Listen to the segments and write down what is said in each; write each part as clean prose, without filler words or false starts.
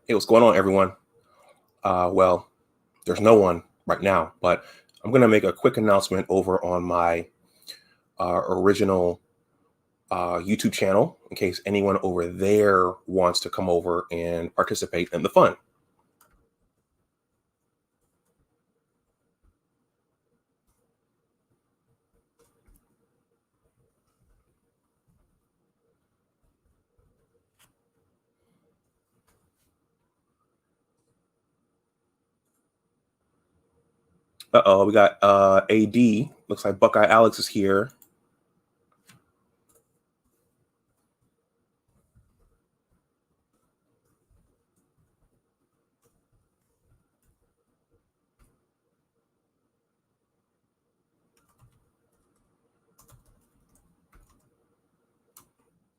Hey, what's going on, everyone? Well, there's no one right now, but I'm going to make a quick announcement over on my original YouTube channel in case anyone over there wants to come over and participate in the fun. Uh-oh, we got AD. Looks like Buckeye Alex is here.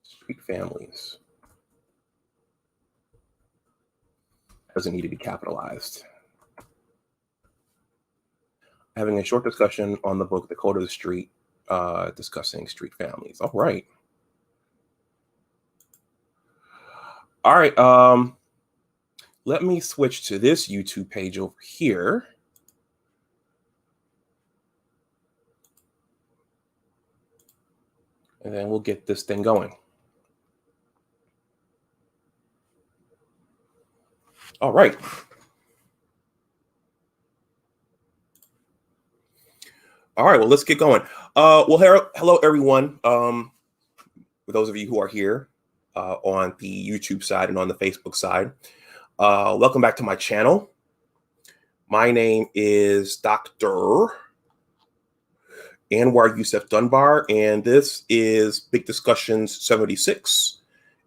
Street families. Doesn't need to be capitalized. Having a short discussion on the book, The Code of the Street, discussing street families. All right. All right. Let me switch to this YouTube page over here. And then we'll get this thing going. All right. All right, well, let's get going. Hello, everyone. For those of you who are here on the YouTube side and on the Facebook side, welcome back to my channel. My name is Dr. Anwar Youssef Dunbar, and this is Big Discussions 76,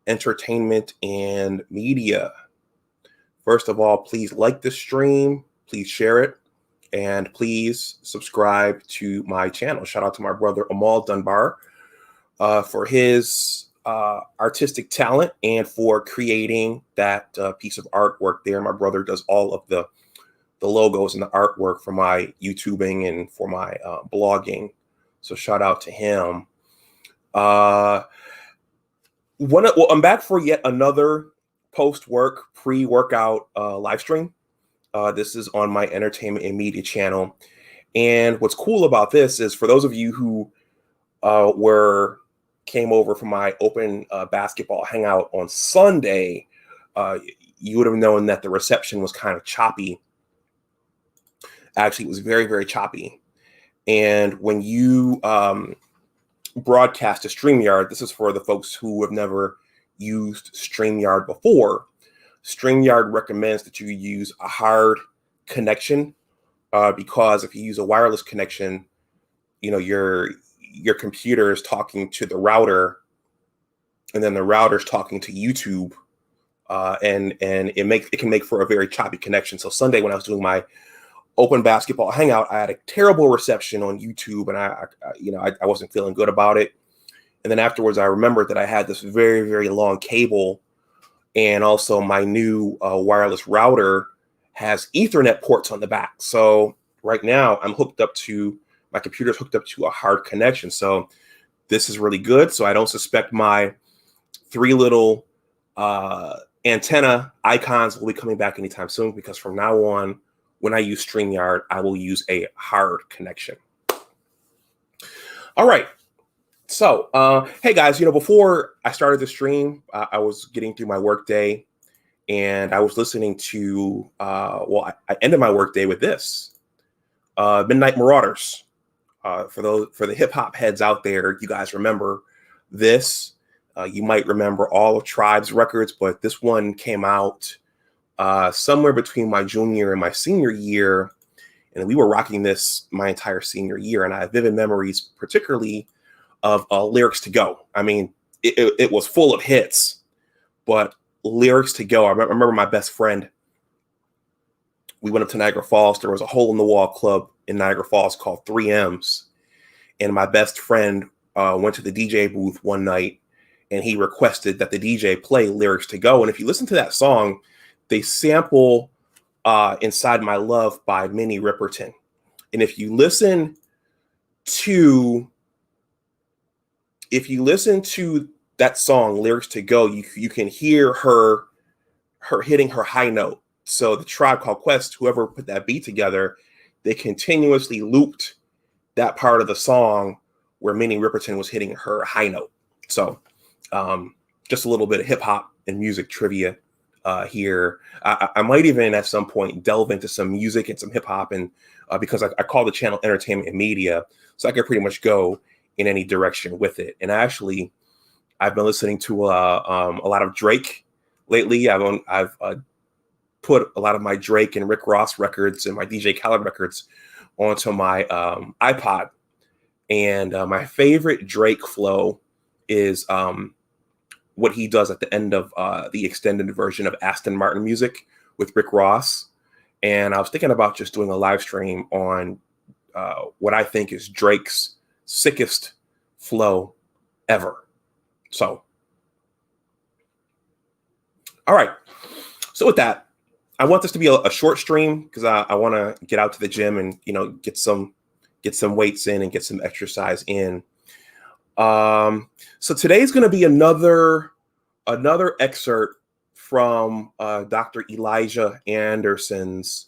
Entertainment and Media. First of all, please like this stream, please share it, and please subscribe to my channel. Shout out to my brother Amal Dunbar for his artistic talent and for creating that piece of artwork there. My brother does all of the logos and the artwork for my YouTubing and for my blogging. So shout out to him. I'm back for yet another post-work, pre-workout live stream. This is on my entertainment and media channel. And what's cool about this is for those of you who came over for my open basketball hangout on Sunday, you would have known that the reception was kind of choppy. Actually, it was very, very choppy. And when you broadcast to StreamYard, this is for the folks who have never used StreamYard before. StreamYard recommends that you use a hard connection because if you use a wireless connection, you know, your computer is talking to the router, and then the router is talking to YouTube, and it can make for a very choppy connection. So Sunday when I was doing my open basketball hangout, I had a terrible reception on YouTube, and I wasn't feeling good about it. And then afterwards, I remembered that I had this very, very long cable. And also my new wireless router has Ethernet ports on the back. So right now my computer's hooked up to a hard connection. So this is really good. So I don't suspect my three little antenna icons will be coming back anytime soon, because from now on, when I use StreamYard, I will use a hard connection. All right. So, hey guys, before I started the stream, I was getting through my workday, and I was listening to, I ended my workday with this, Midnight Marauders. For the hip hop heads out there, you guys remember this. You might remember all of Tribe's records, but this one came out somewhere between my junior and my senior year, and we were rocking this my entire senior year, and I have vivid memories, particularly of Lyrics to Go. I mean, it was full of hits, but Lyrics to Go, I remember my best friend, we went up to Niagara Falls. There was a hole in the wall club in Niagara Falls called 3M's. And my best friend went to the DJ booth one night, and he requested that the DJ play Lyrics to Go. And if you listen to that song, they sample Inside My Love by Minnie Riperton. And if you listen to that song, Lyrics to Go, you can hear her her hitting her high note. So the Tribe Called Quest, whoever put that beat together, they continuously looped that part of the song where Minnie Riperton was hitting her high note. So just a little bit of hip hop and music trivia here. I might even at some point delve into some music and some hip hop, and because I call the channel Entertainment and Media, so I can pretty much go in any direction with it. And actually, I've been listening to a lot of Drake lately. I've put a lot of my Drake and Rick Ross records and my DJ Khaled records onto my iPod. And my favorite Drake flow is what he does at the end of the extended version of Aston Martin music with Rick Ross. And I was thinking about just doing a live stream on what I think is Drake's sickest flow ever. So, all right. So with that, I want this to be a short stream because I want to get out to the gym and, get some weights in and get some exercise in. So today's going to be another excerpt from Dr. Elijah Anderson's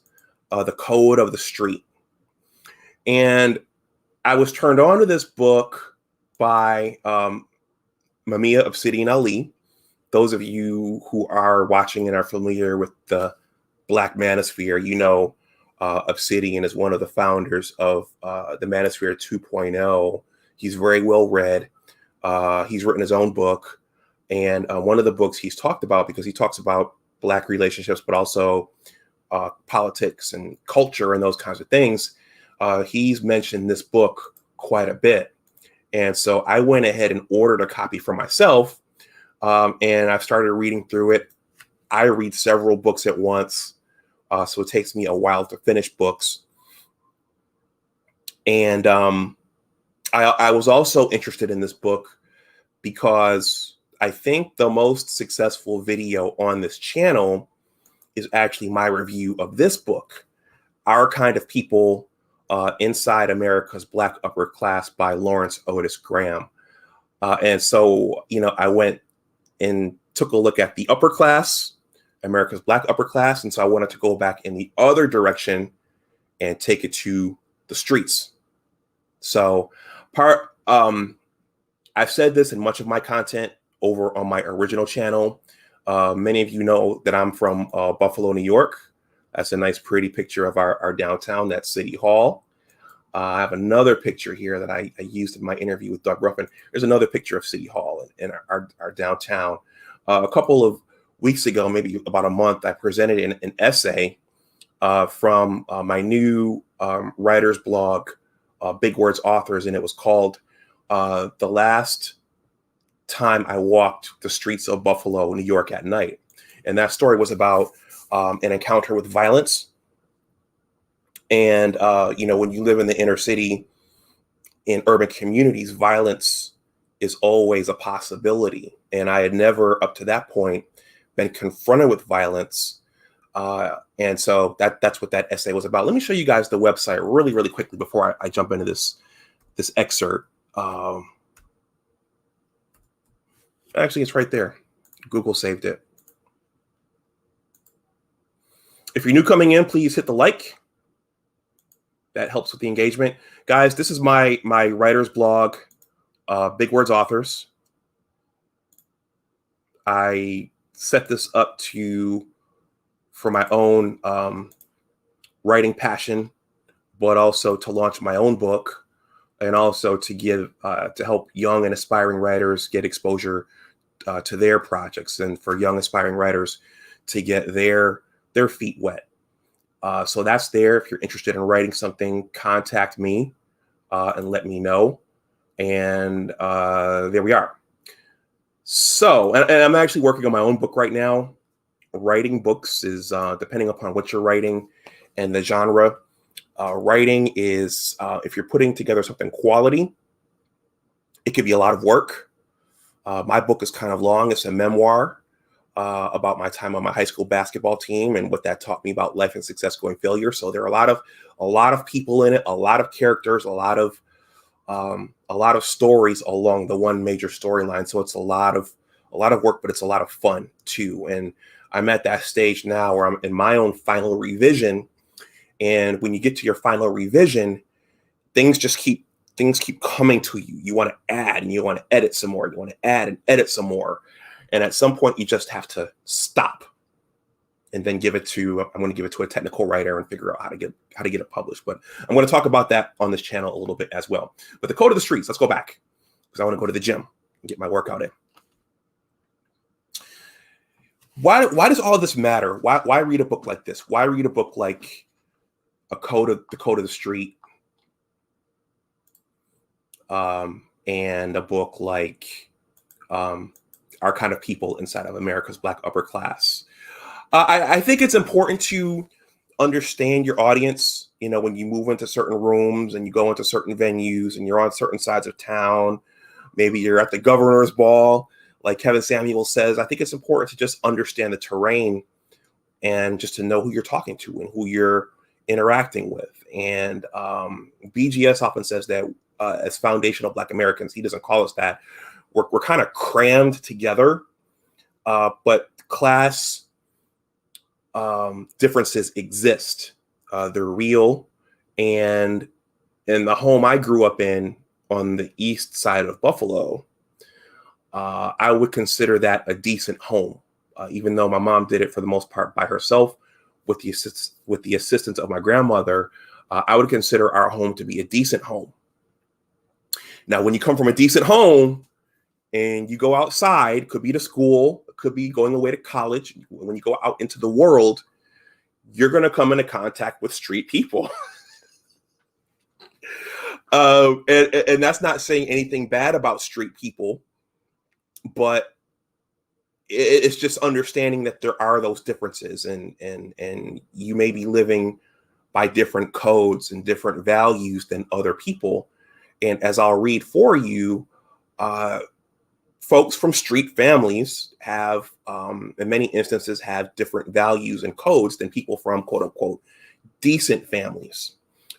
The Code of the Street. And I was turned on to this book by Mamiya Obsidian Ali. Those of you who are watching and are familiar with the Black Manosphere, Obsidian is one of the founders of the Manosphere 2.0. He's very well read. He's written his own book. And one of the books he's talked about, because he talks about Black relationships, but also politics and culture and those kinds of things, he's mentioned this book quite a bit. And so I went ahead and ordered a copy for myself. And I've started reading through it. I read several books at once. So it takes me a while to finish books. And I was also interested in this book because I think the most successful video on this channel is actually my review of this book, Our Kind of People Inside America's Black Upper Class by Lawrence Otis Graham. And so, I went and took a look at the upper class, America's Black upper class. And so I wanted to go back in the other direction and take it to the streets. So I've said this in much of my content over on my original channel. Many of you know that I'm from Buffalo, New York. That's a nice, pretty picture of our downtown. That's City Hall. I have another picture here that I used in my interview with Doug Ruffin. There's another picture of City Hall in our downtown. A couple of weeks ago, maybe about a month, I presented an essay from my new writer's blog, Big Words Authors, and it was called The Last Time I Walked the Streets of Buffalo, New York at Night. And that story was about an encounter with violence. And, when you live in the inner city, in urban communities, violence is always a possibility. And I had never, up to that point, been confronted with violence. And so that's what that essay was about. Let me show you guys the website really, really quickly before I jump into this excerpt. Actually, it's right there. Google saved it. If you're new coming in, please hit the like. That helps with the engagement. Guys, this is my writer's blog, Big Words Authors. I set this up for my own writing passion, but also to launch my own book, and also to help young and aspiring writers get exposure to their projects, and for young aspiring writers to get their feet wet. So that's there. If you're interested in writing something, contact me and let me know. And there we are. So, and I'm actually working on my own book right now. Writing books is depending upon what you're writing and the genre. Writing is, if you're putting together something quality, it could be a lot of work. My book is kind of long. It's a memoir about my time on my high school basketball team and what that taught me about life and success going failure. So there are a lot of people in it, a lot of characters, a lot of stories along the one major storyline. So it's a lot of work, but it's a lot of fun too. And I'm at that stage now where I'm in my own final revision. And when you get to your final revision, things keep coming to you. You want to add and you want to edit some more. You want to add and edit some more. And at some point you just have to stop and then I'm going to give it to a technical writer and figure out how to get it published. But I'm going to talk about that on this channel a little bit as well. But the code of the streets, let's go back because I want to go to the gym and get my workout in. Why does all of this matter? Why read a book like this? Why read a book like the code of the street, and a book like Our Kind of People Inside of America's Black Upper Class? I think it's important to understand your audience. You know, when you move into certain rooms and you go into certain venues and you're on certain sides of town, maybe you're at the governor's ball, like Kevin Samuel says, I think it's important to just understand the terrain and just to know who you're talking to and who you're interacting with. And BGS often says that as foundational Black Americans, he doesn't call us that. We're kind of crammed together, but class differences exist. They're real. And in the home I grew up in on the east side of Buffalo, I would consider that a decent home, even though my mom did it for the most part by herself with the assistance of my grandmother. I would consider our home to be a decent home. Now, when you come from a decent home and you go outside, could be to school, could be going away to college. When you go out into the world, you're going to come into contact with street people. And that's not saying anything bad about street people, but it's just understanding that there are those differences, and you may be living by different codes and different values than other people. And as I'll read for you, folks from street families have, in many instances, have different values and codes than people from quote unquote decent families.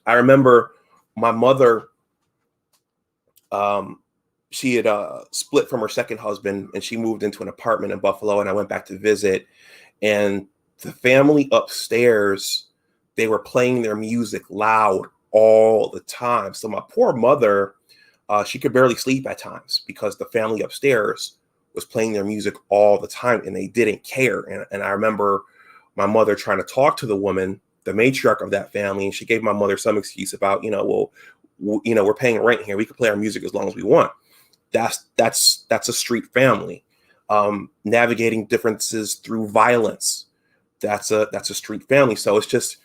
I remember my mother, she had split from her second husband and she moved into an apartment in Buffalo, and I went back to visit, and the family upstairs, they were playing their music loud all the time. So my poor mother, she could barely sleep at times because the family upstairs was playing their music all the time and they didn't care. And I remember my mother trying to talk to the woman, the matriarch of that family, and she gave my mother some excuse about, we're paying rent here. We can play our music as long as we want. That's a street family. Navigating differences through violence. That's a street family. So it's just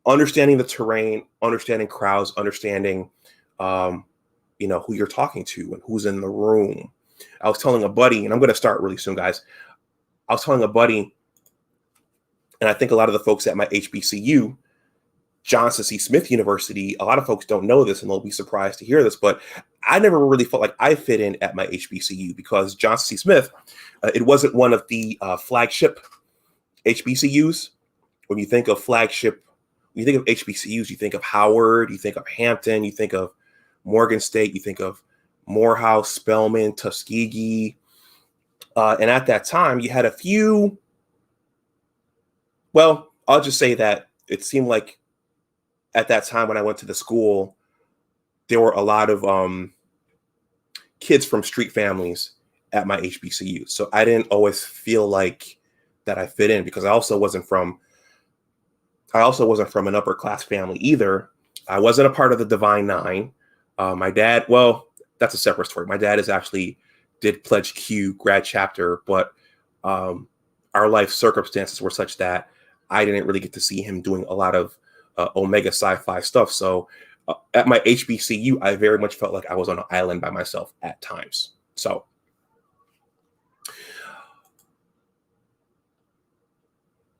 understanding the terrain, understanding crowds, understanding, who you're talking to and who's in the room. I was telling a buddy, and I'm going to start really soon, guys. I was telling a buddy, and I think a lot of the folks at my HBCU, Johnson C. Smith University, a lot of folks don't know this and they'll be surprised to hear this, but I never really felt like I fit in at my HBCU because Johnson C. Smith, it wasn't one of the flagship HBCUs. When you think of flagship, when you think of HBCUs, you think of Howard, you think of Hampton, you think of Morgan State, you think of Morehouse, Spelman, Tuskegee. And at that time, you had a few, well, I'll just say that it seemed like at that time when I went to the school, there were a lot of kids from street families at my HBCU. So I didn't always feel like that I fit in because I also wasn't from an upper class family either. I wasn't a part of the Divine Nine. My dad, well, that's a separate story. My dad did Pledge Q grad chapter, but our life circumstances were such that I didn't really get to see him doing a lot of Omega sci-fi stuff. So at my HBCU, I very much felt like I was on an island by myself at times. So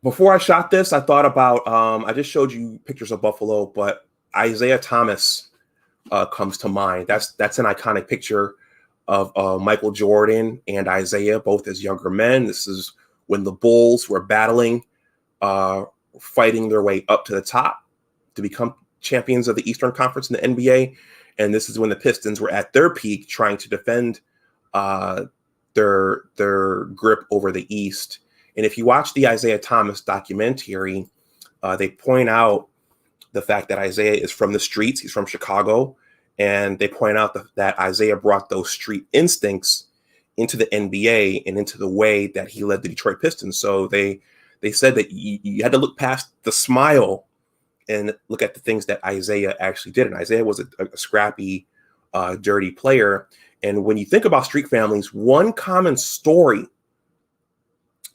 before I shot this, I thought about, I just showed you pictures of Buffalo, but Isaiah Thomas comes to mind. That's an iconic picture of Michael Jordan and Isaiah, both as younger men. This is when the Bulls were battling, fighting their way up to the top to become champions of the Eastern Conference in the NBA. And this is when the Pistons were at their peak trying to defend their grip over the East. And if you watch the Isaiah Thomas documentary, they point out the fact that Isaiah is from the streets. He's from Chicago. And they point out that Isaiah brought those street instincts into the NBA and into the way that he led the Detroit Pistons. So they said that you had to look past the smile and look at the things that Isaiah actually did. And Isaiah was a scrappy, dirty player. And when you think about street families, one common story,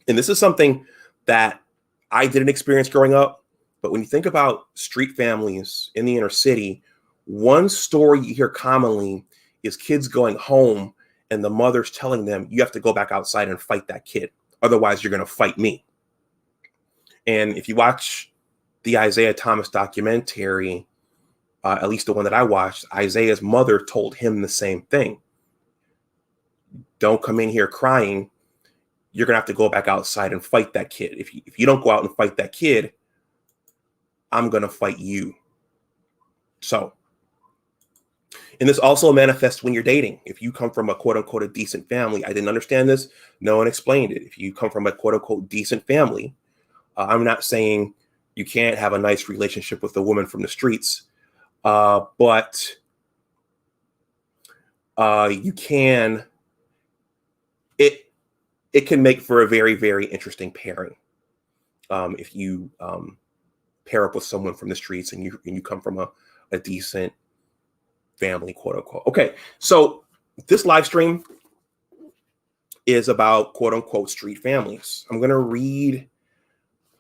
and this is something that I didn't experience growing up, but when you think about street families in the inner city, one story you hear commonly is kids going home and the mother's telling them, you have to go back outside and fight that kid. Otherwise, you're going to fight me. And if you watch the Isaiah Thomas documentary, at least the one that I watched, Isaiah's mother told him the same thing. Don't come in here crying. You're going to have to go back outside and fight that kid. If you don't go out and fight that kid, I'm going to fight you. So, and this also manifests when you're dating. If you come from a quote unquote a decent family, I didn't understand this. No one explained it. If you come from a quote unquote decent family, I'm not saying you can't have a nice relationship with a woman from the streets, but you can. It can make for a very, very interesting pairing if you pair up with someone from the streets and you come from a decent family, quote unquote. Okay, so this live stream is about quote unquote street families. I'm going to read,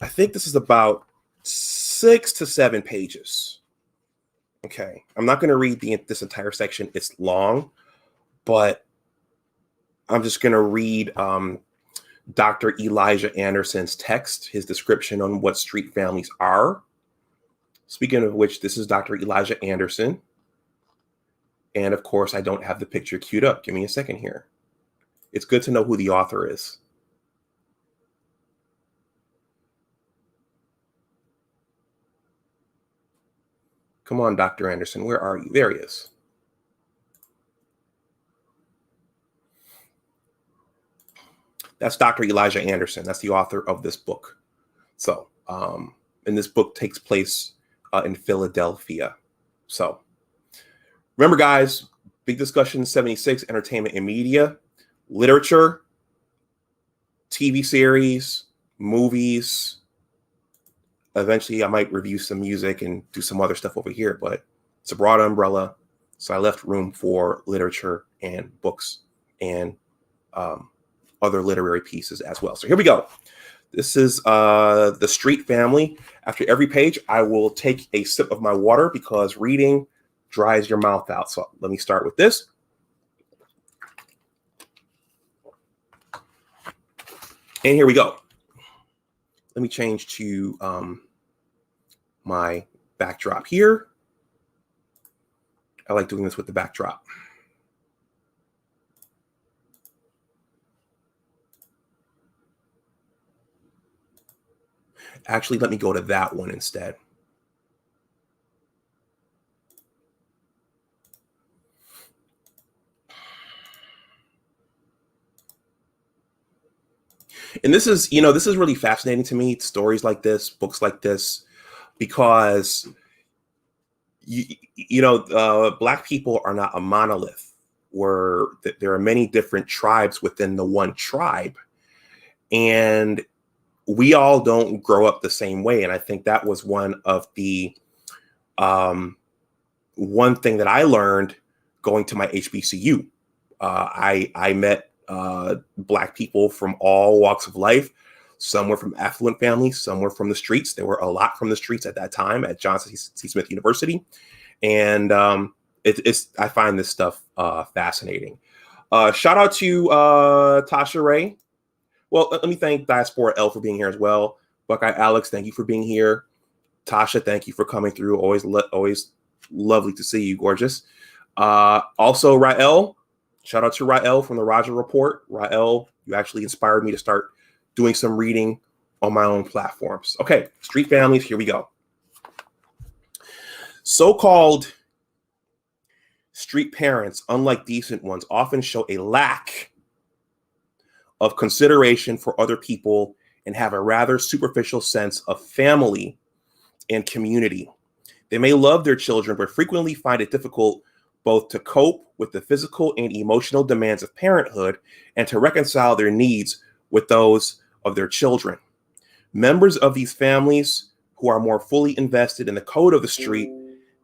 I think this is about 6 to 7 pages. Okay, I'm not going to read this entire section. It's long, but I'm just going to read Dr. Elijah Anderson's text, his description on what street families are. Speaking of which, this is Dr. Elijah Anderson. And of course, I don't have the picture queued up. Give me a second here. It's good to know who the author is. Come on, Dr. Anderson, where are you? There he is. That's Dr. Elijah Anderson. That's the author of this book. So, and this book takes place in Philadelphia. So, remember, guys, big discussion 76, entertainment and media, literature, TV series, movies. Eventually, I might review some music and do some other stuff over here, but it's a broad umbrella. So I left room for literature and books and other literary pieces as well. So here we go. This is the street family. After every page, I will take a sip of my water because reading dries your mouth out. So let me start with this. And here we go. Let me change to my backdrop here. I like doing this with the backdrop. Actually, let me go to that one instead. And this is, this is really fascinating to me, stories like this, books like this, because, Black people are not a monolith, where there are many different tribes within the one tribe. And we all don't grow up the same way. And I think that was one of the, one thing that I learned going to my HBCU. I met Black people from all walks of life. Some were from affluent families, some were from the streets. There were a lot from the streets at that time at Johnson C. Smith University. And I find this stuff fascinating. Shout out to Tasha Ray. Well, let me thank Diaspora L for being here as well. Buckeye Alex, thank you for being here. Tasha, thank you for coming through. Always lovely to see you, gorgeous. Also, Rael. Shout out to Rael from the Roger Report. Rael, you actually inspired me to start doing some reading on my own platforms. Okay, street families, here we go. So-called street parents, unlike decent ones, often show a lack of consideration for other people and have a rather superficial sense of family and community. They may love their children, but frequently find it difficult both to cope with the physical and emotional demands of parenthood and to reconcile their needs with those of their children. Members of these families who are more fully invested in the code of the street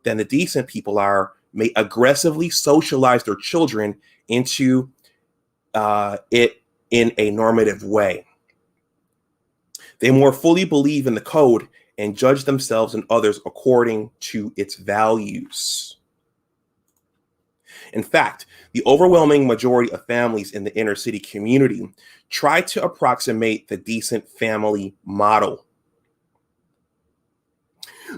than the decent people are may aggressively socialize their children into it in a normative way. They more fully believe in the code and judge themselves and others according to its values. In fact, the overwhelming majority of families in the inner city community try to approximate the decent family model.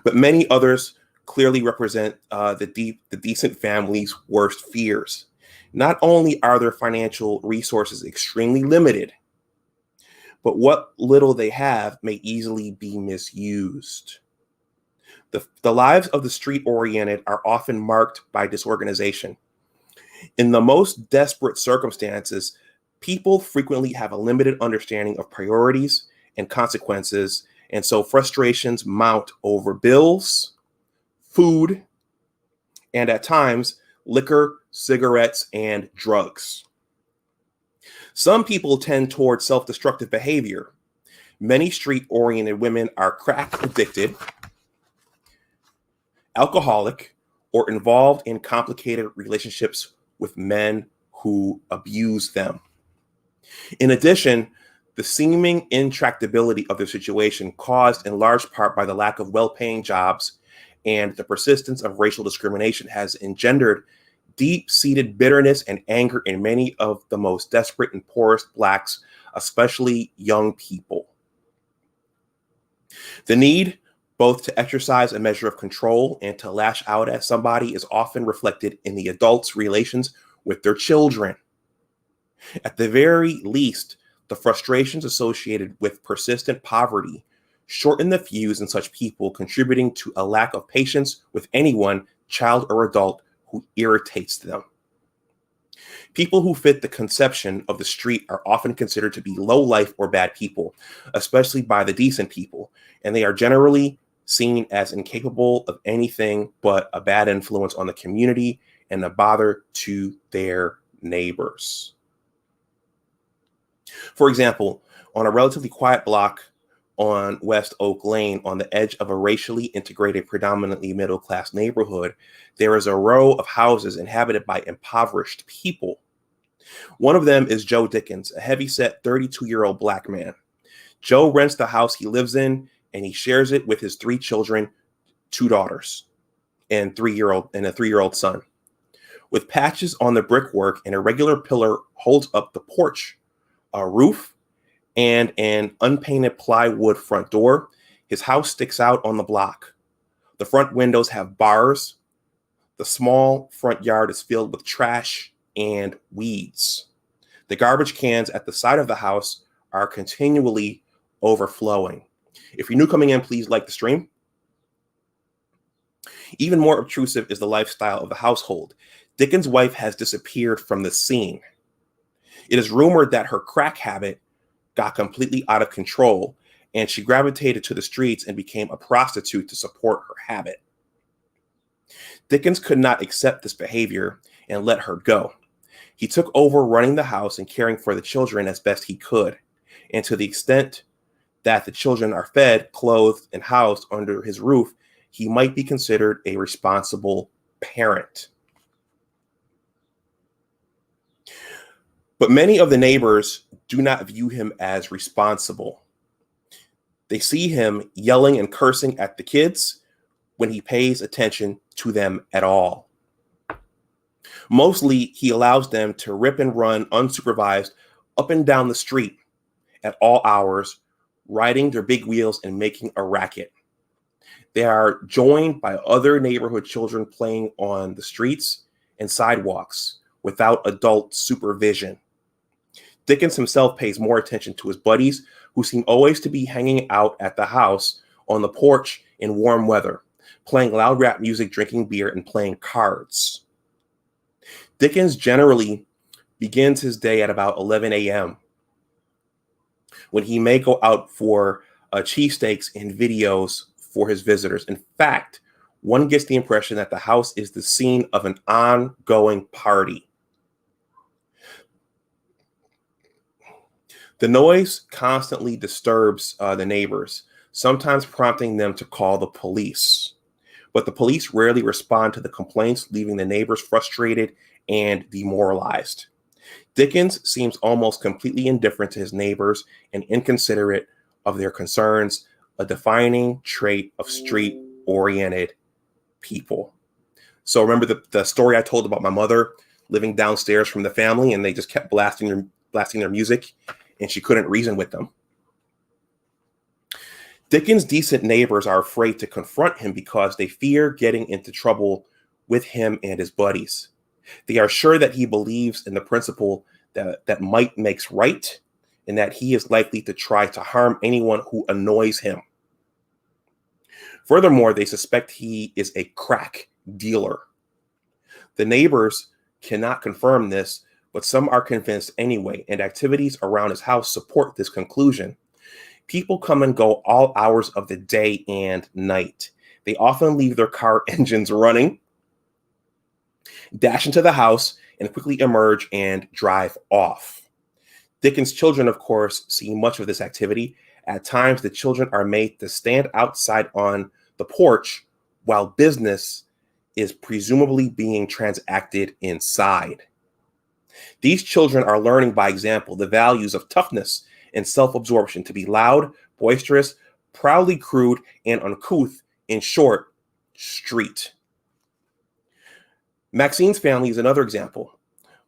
But many others clearly represent the decent family's worst fears. Not only are their financial resources extremely limited, but what little they have may easily be misused. The lives of the street-oriented are often marked by disorganization. In the most desperate circumstances, people frequently have a limited understanding of priorities and consequences, and so frustrations mount over bills, food, and at times, liquor, cigarettes, and drugs. Some people tend toward self-destructive behavior. Many street-oriented women are crack addicted, alcoholic, or involved in complicated relationships with men who abuse them. In addition, the seeming intractability of the situation, caused in large part by the lack of well-paying jobs and the persistence of racial discrimination, has engendered deep-seated bitterness and anger in many of the most desperate and poorest Blacks, especially young people. The need both to exercise a measure of control and to lash out at somebody is often reflected in the adults' relations with their children. At the very least, the frustrations associated with persistent poverty shorten the fuse in such people, contributing to a lack of patience with anyone, child or adult, who irritates them. People who fit the conception of the street are often considered to be low life or bad people, especially by the decent people, and they are generally seen as incapable of anything but a bad influence on the community and a bother to their neighbors. For example, on a relatively quiet block on West Oak Lane, on the edge of a racially integrated, predominantly middle-class neighborhood, there is a row of houses inhabited by impoverished people. One of them is Joe Dickens, a heavyset 32-year-old Black man. Joe rents the house he lives in, and he shares it with his 3 children, 2 daughters, and a 3-year-old son. With patches on the brickwork, an irregular pillar holds up the porch, a roof, and an unpainted plywood front door. His house sticks out on the block. The front windows have bars. The small front yard is filled with trash and weeds. The garbage cans at the side of the house are continually overflowing. If you're new coming in, please like the stream. Even more obtrusive is the lifestyle of the household. Dickens' wife has disappeared from the scene. It is rumored that her crack habit got completely out of control, and she gravitated to the streets and became a prostitute to support her habit. Dickens could not accept this behavior and let her go. He took over running the house and caring for the children as best he could, and to the extent that the children are fed, clothed, and housed under his roof, he might be considered a responsible parent. But many of the neighbors do not view him as responsible. They see him yelling and cursing at the kids when he pays attention to them at all. Mostly, he allows them to rip and run unsupervised up and down the street at all hours, riding their big wheels and making a racket. They are joined by other neighborhood children playing on the streets and sidewalks without adult supervision. Dickens himself pays more attention to his buddies, who seem always to be hanging out at the house on the porch in warm weather, playing loud rap music, drinking beer, and playing cards. Dickens generally begins his day at about 11 a.m. when he may go out for cheesesteaks and videos for his visitors. In fact, one gets the impression that the house is the scene of an ongoing party. The noise constantly disturbs the neighbors, sometimes prompting them to call the police. But the police rarely respond to the complaints, leaving the neighbors frustrated and demoralized. Dickens seems almost completely indifferent to his neighbors and inconsiderate of their concerns, a defining trait of street-oriented people. So remember the story I told about my mother living downstairs from the family, and they just kept blasting their music, and she couldn't reason with them. Dickens' decent neighbors are afraid to confront him because they fear getting into trouble with him and his buddies. They are sure that he believes in the principle that might makes right, and that he is likely to try to harm anyone who annoys him. Furthermore, they suspect he is a crack dealer. The neighbors cannot confirm this, but some are convinced anyway, and activities around his house support this conclusion. People come and go all hours of the day and night. They often leave their car engines running, dash into the house, and quickly emerge and drive off. Dickens' children, of course, see much of this activity. At times, the children are made to stand outside on the porch while business is presumably being transacted inside. These children are learning by example the values of toughness and self-absorption, to be loud, boisterous, proudly crude, and uncouth, in short, street. Maxine's family is another example.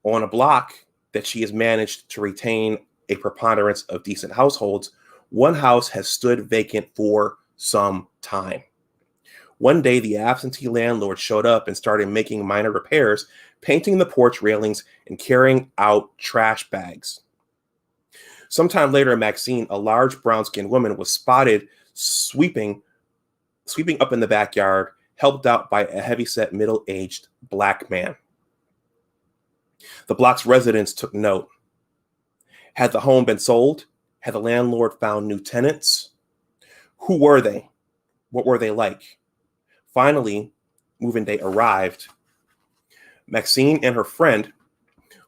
On a block that she has managed to retain a preponderance of decent households, one house has stood vacant for some time. One day, the absentee landlord showed up and started making minor repairs, painting the porch railings and carrying out trash bags. Sometime later in Maxine, a large brown-skinned woman was spotted sweeping up in the backyard, helped out by a heavyset, middle-aged black man. The block's residents took note. Had the home been sold? Had the landlord found new tenants? Who were they? What were they like? Finally, moving day arrived. Maxine and her friend,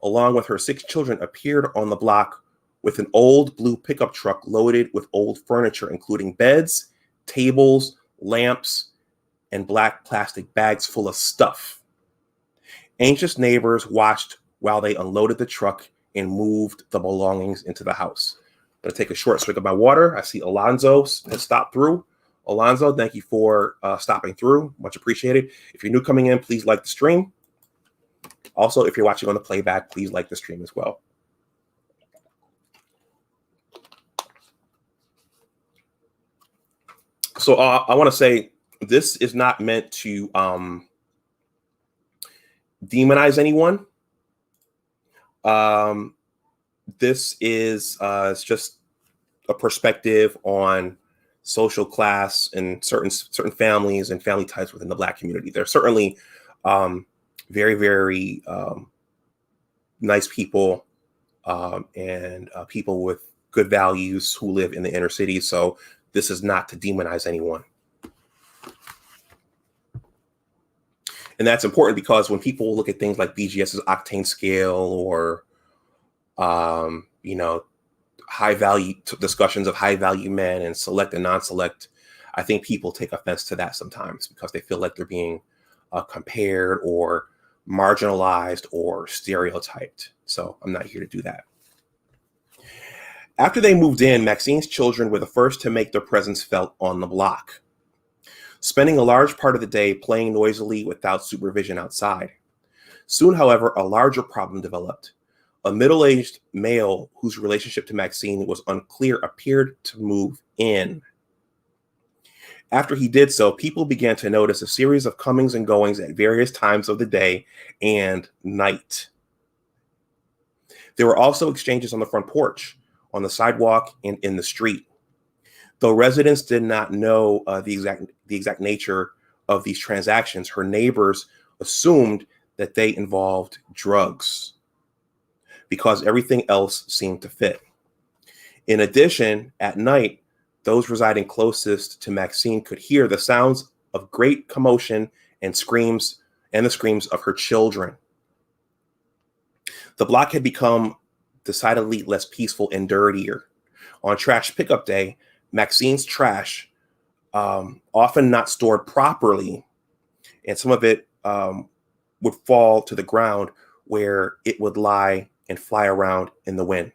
along with her 6 children, appeared on the block with an old blue pickup truck loaded with old furniture, including beds, tables, lamps, and black plastic bags full of stuff. Anxious neighbors watched while they unloaded the truck and moved the belongings into the house. I'm going to take a short swig of my water. I see Alonzo has stopped through. Alonzo, thank you for stopping through. Much appreciated. If you're new coming in, please like the stream. Also, if you're watching on the playback, please like the stream as well. So I want to say this is not meant to demonize anyone. This is it's just a perspective on social class and certain families and family types within the Black community. There are certainly very, very nice people and people with good values who live in the inner city. So this is not to demonize anyone. And that's important because when people look at things like BGS's octane scale or, high value discussions of high value men and select and non-select, I think people take offense to that sometimes because they feel like they're being compared or marginalized or stereotyped. So I'm not here to do that. After they moved in, Maxine's children were the first to make their presence felt on the block, spending a large part of the day playing noisily without supervision outside. Soon, however, a larger problem developed. A middle-aged male whose relationship to Maxine was unclear appeared to move in. After he did so, people began to notice a series of comings and goings at various times of the day and night. There were also exchanges on the front porch, on the sidewalk, and in the street. Though residents did not know the exact nature of these transactions, her neighbors assumed that they involved drugs because everything else seemed to fit. In addition, at night, those residing closest to Maxine could hear the sounds of great commotion and the screams of her children. The block had become decidedly less peaceful and dirtier. On trash pickup day, Maxine's trash, often not stored properly, and some of it would fall to the ground where it would lie and fly around in the wind.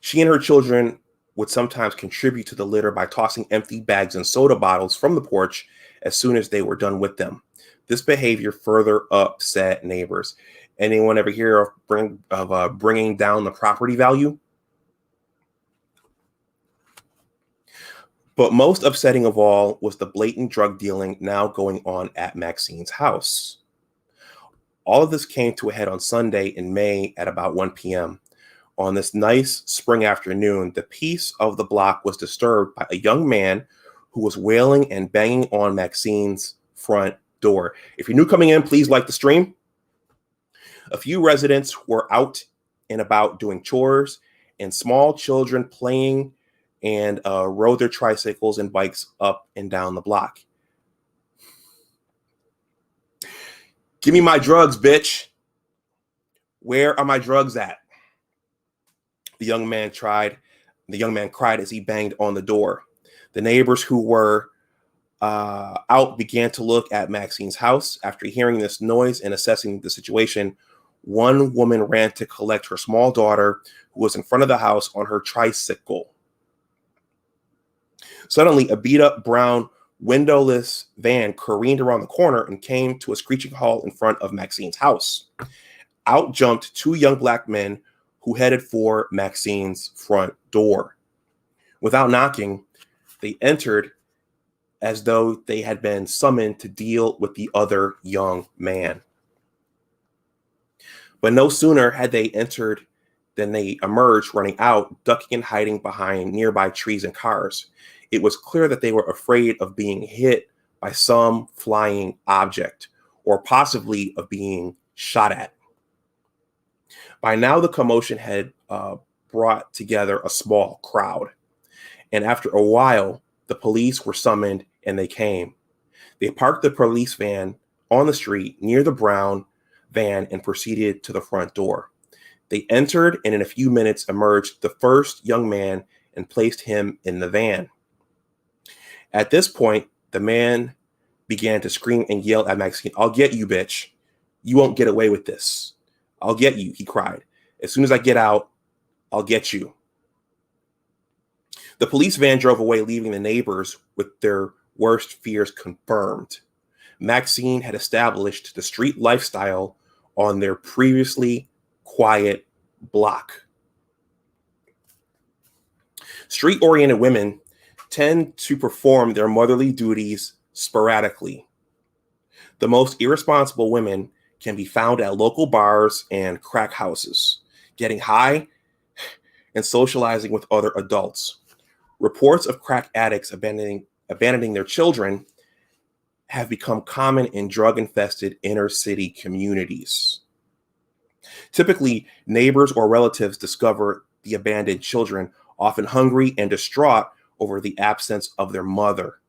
She and her children would sometimes contribute to the litter by tossing empty bags and soda bottles from the porch as soon as they were done with them. This behavior further upset neighbors. Anyone ever hear of bringing down the property value? But most upsetting of all was the blatant drug dealing now going on at Maxine's house. All of this came to a head on Sunday in May at about 1 p.m. On this nice spring afternoon, the peace of the block was disturbed by a young man who was wailing and banging on Maxine's front door. If you're new coming in, please like the stream. A few residents were out and about doing chores, and small children playing and rode their tricycles and bikes up and down the block. Give me my drugs, bitch. Where are my drugs at? The young man cried as he banged on the door. The neighbors who were out began to look at Maxine's house. After hearing this noise and assessing the situation, one woman ran to collect her small daughter, who was in front of the house on her tricycle. Suddenly, a beat-up brown windowless van careened around the corner and came to a screeching halt in front of Maxine's house. Out jumped two young black men who headed for Maxine's front door. Without knocking, they entered as though they had been summoned to deal with the other young man. But no sooner had they entered than they emerged, running out, ducking and hiding behind nearby trees and cars. It was clear that they were afraid of being hit by some flying object, or possibly of being shot at. By now, the commotion had brought together a small crowd. And after a while, the police were summoned and they came. They parked the police van on the street near the brown van and proceeded to the front door. They entered and in a few minutes emerged the first young man and placed him in the van. At this point, the man began to scream and yell at Maxine. "I'll get you, bitch. You won't get away with this. I'll get you," he cried. "As soon as I get out, I'll get you." The police van drove away, leaving the neighbors with their worst fears confirmed. Maxine had established the street lifestyle on their previously quiet block. Street-oriented women tend to perform their motherly duties sporadically. The most irresponsible women can be found at local bars and crack houses, getting high and socializing with other adults. Reports of crack addicts abandoning their children have become common in drug-infested inner-city communities. Typically, neighbors or relatives discover the abandoned children, often hungry and distraught over the absence of their mother.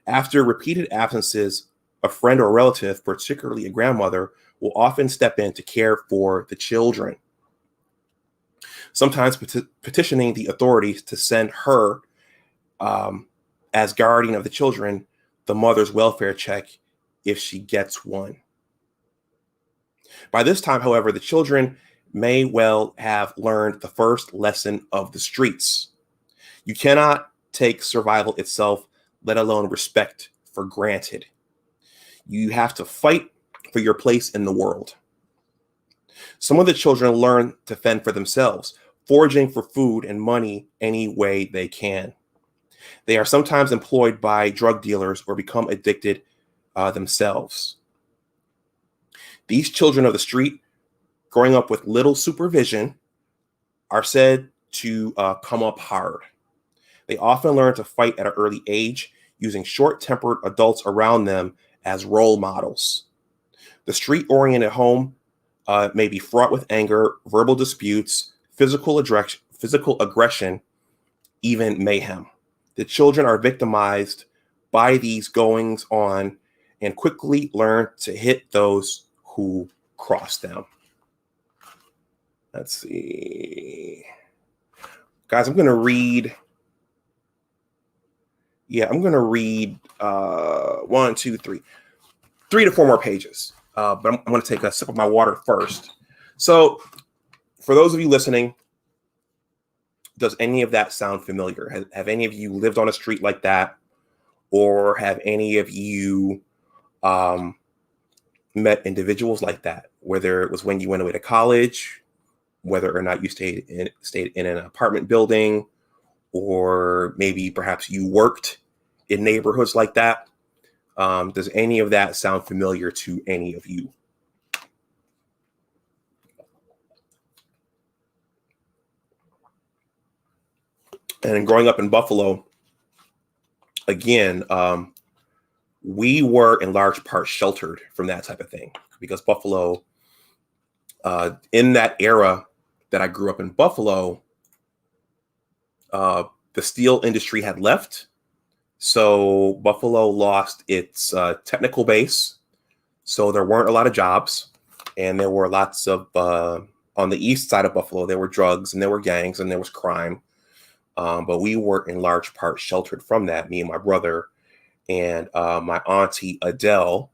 After repeated absences, a friend or relative, particularly a grandmother, will often step in to care for the children, sometimes petitioning the authorities to send her, as guardian of the children, the mother's welfare check if she gets one. By this time, however, the children may well have learned the first lesson of the streets. You cannot take survival itself, let alone respect, for granted. You have to fight for your place in the world. Some of the children learn to fend for themselves, foraging for food and money any way they can. They are sometimes employed by drug dealers or become addicted themselves. These children of the street, growing up with little supervision, are said to come up hard. They often learn to fight at an early age, using short-tempered adults around them as role models. The street-oriented home may be fraught with anger, verbal disputes, physical aggression, even mayhem. The children are victimized by these goings on and quickly learn to hit those who cross them. Let's see. Guys, I'm going to read. Yeah, I'm going to read 1, 2, 3. 3 to 4 more pages. But I'm going to take a sip of my water first. So for those of you listening, does any of that sound familiar? Have any of you lived on a street like that? Or have any of you met individuals like that? Whether it was when you went away to college, whether or not you stayed in an apartment building, or maybe perhaps you worked in neighborhoods like that. Does any of that sound familiar to any of you? And growing up in Buffalo, again, we were in large part sheltered from that type of thing, because Buffalo, in that era that I grew up in Buffalo, the steel industry had left. So Buffalo lost its technical base. So there weren't a lot of jobs, and there were lots of, on the east side of Buffalo, there were drugs and there were gangs and there was crime. But we were in large part sheltered from that, me and my brother. And my auntie Adele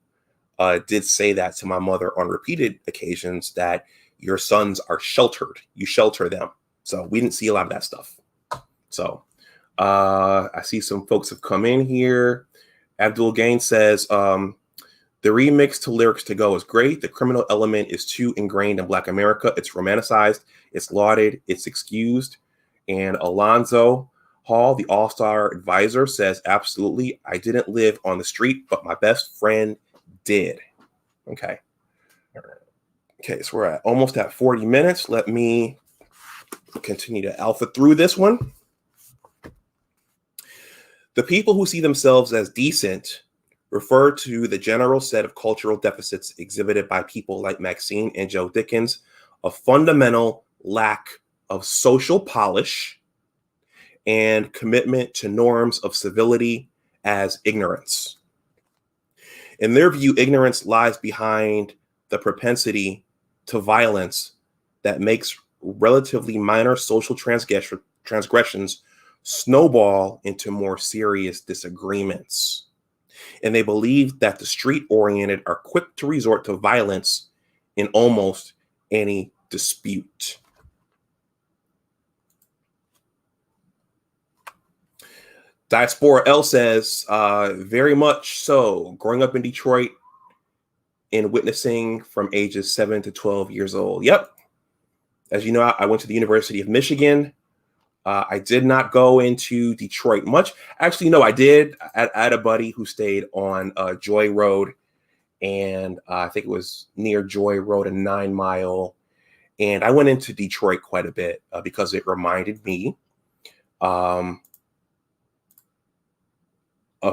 did say that to my mother on repeated occasions, that your sons are sheltered. You shelter them. So we didn't see a lot of that stuff. So I see some folks have come in here. Abdul Gain says, the remix to Lyrics to Go is great. The criminal element is too ingrained in Black America. It's romanticized. It's lauded. It's excused. And Alonzo Hall, the all-star advisor, says, absolutely. I didn't live on the street, but my best friend did. Okay. Okay, so we're almost at 40 minutes. Let me continue to alpha through this one. The people who see themselves as decent refer to the general set of cultural deficits exhibited by people like Maxine and Joe Dickens, a fundamental lack of social polish and commitment to norms of civility as ignorance. In their view, ignorance lies behind the propensity to violence that makes relatively minor social transgressions snowball into more serious disagreements. And they believe that the street-oriented are quick to resort to violence in almost any dispute. Diaspora L says, very much so. Growing up in Detroit and witnessing from ages 7 to 12 years old. Yep. As you know, I went to the University of Michigan. I did not go into Detroit much. Actually, no, I did. I had a buddy who stayed on Joy Road, and I think it was near Joy Road and 9 Mile. And I went into Detroit quite a bit because it reminded me of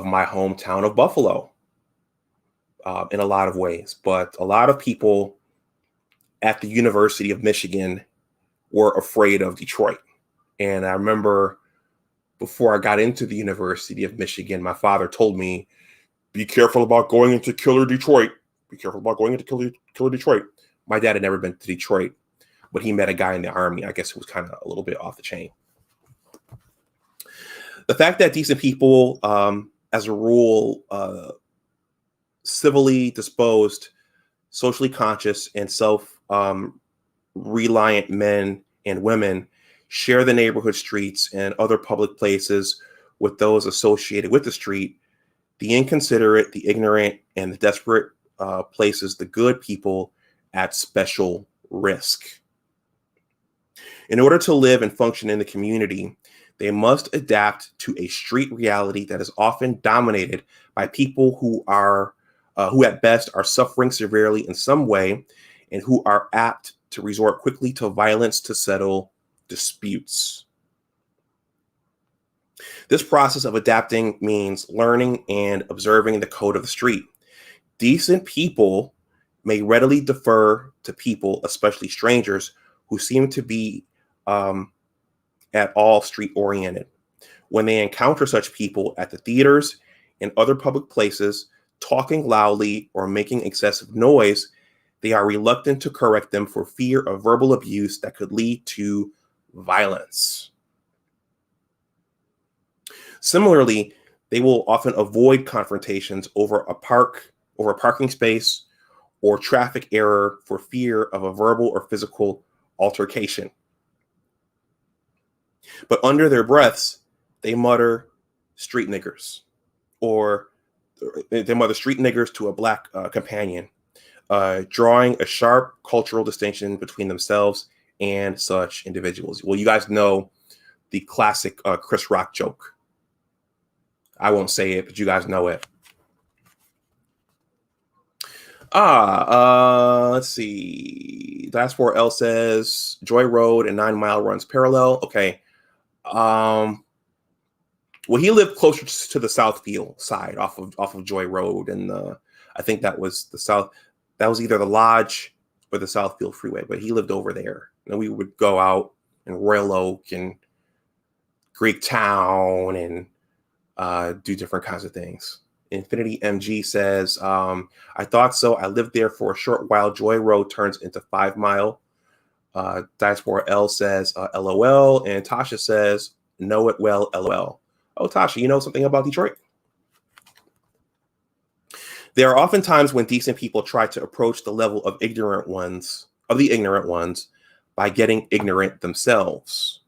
my hometown of Buffalo in a lot of ways. But a lot of people at the University of Michigan were afraid of Detroit. And I remember before I got into the University of Michigan, my father told me, be careful about going into Killer Detroit. Be careful about going into Killer Detroit. My dad had never been to Detroit, but he met a guy in the Army. I guess it was kind of a little bit off the chain. The fact that decent people, as a rule, civilly disposed, socially conscious, and self-reliant men and women share the neighborhood streets and other public places with those associated with the street, the inconsiderate, the ignorant, and the desperate places the good people at special risk. In order to live and function in the community, they must adapt to a street reality that is often dominated by people who at best are suffering severely in some way and who are apt to resort quickly to violence to settle disputes. This process of adapting means learning and observing the code of the street. Decent people may readily defer to people, especially strangers, who seem to be at all street oriented. When they encounter such people at the theaters and other public places, talking loudly or making excessive noise, they are reluctant to correct them for fear of verbal abuse that could lead to violence. Similarly, they will often avoid confrontations over a parking space, or traffic error for fear of a verbal or physical altercation. But under their breaths, they mutter street niggers, or they mutter street niggers to a black companion, drawing a sharp cultural distinction between themselves and such individuals. Well, you guys know the classic Chris Rock joke. I won't say it, but you guys know it. Let's see. Diaspora L says Joy Road and 9 Mile runs parallel. Okay. Well, he lived closer to the Southfield side off of Joy Road, and I think that was the South. That was either the Lodge or the Southfield Freeway, but he lived over there. And we would go out in Royal Oak and Greek Town and do different kinds of things. Infinity MG says, I thought so. I lived there for a short while. Joy Road turns into 5 Mile. Diaspora L says, LOL. And Tasha says, know it well, LOL. Oh, Tasha, you know something about Detroit? There are often times when decent people try to approach the level of the ignorant ones by getting ignorant themselves.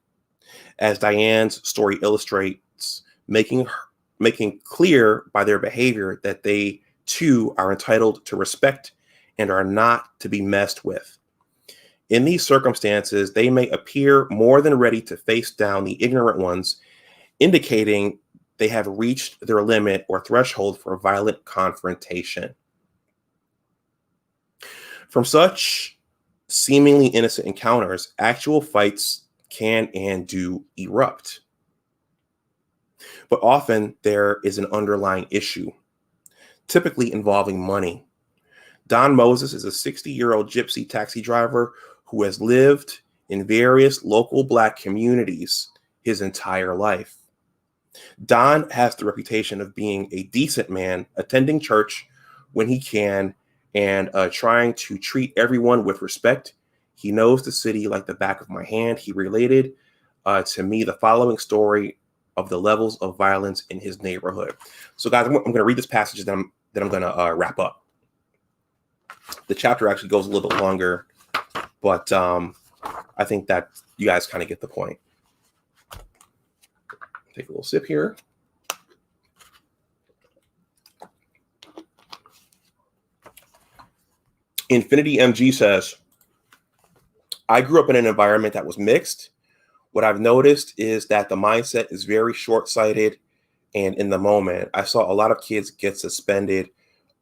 As Diane's story illustrates, making clear by their behavior that they too are entitled to respect and are not to be messed with. In these circumstances, they may appear more than ready to face down the ignorant ones, indicating they have reached their limit or threshold for violent confrontation. From such seemingly innocent encounters, actual fights can and do erupt. But often there is an underlying issue, typically involving money. Don Moses is a 60-year-old gypsy taxi driver who has lived in various local Black communities his entire life. Don has the reputation of being a decent man, attending church when he can, and trying to treat everyone with respect. He knows the city like the back of my hand. He related to me the following story of the levels of violence in his neighborhood. So, guys, I'm going to read this passage, then I'm going to wrap up. The chapter actually goes a little bit longer, but I think that you guys kind of get the point. Take a little sip here. Infinity MG says, I grew up in an environment that was mixed. What I've noticed is that the mindset is very short-sighted and in the moment. I saw a lot of kids get suspended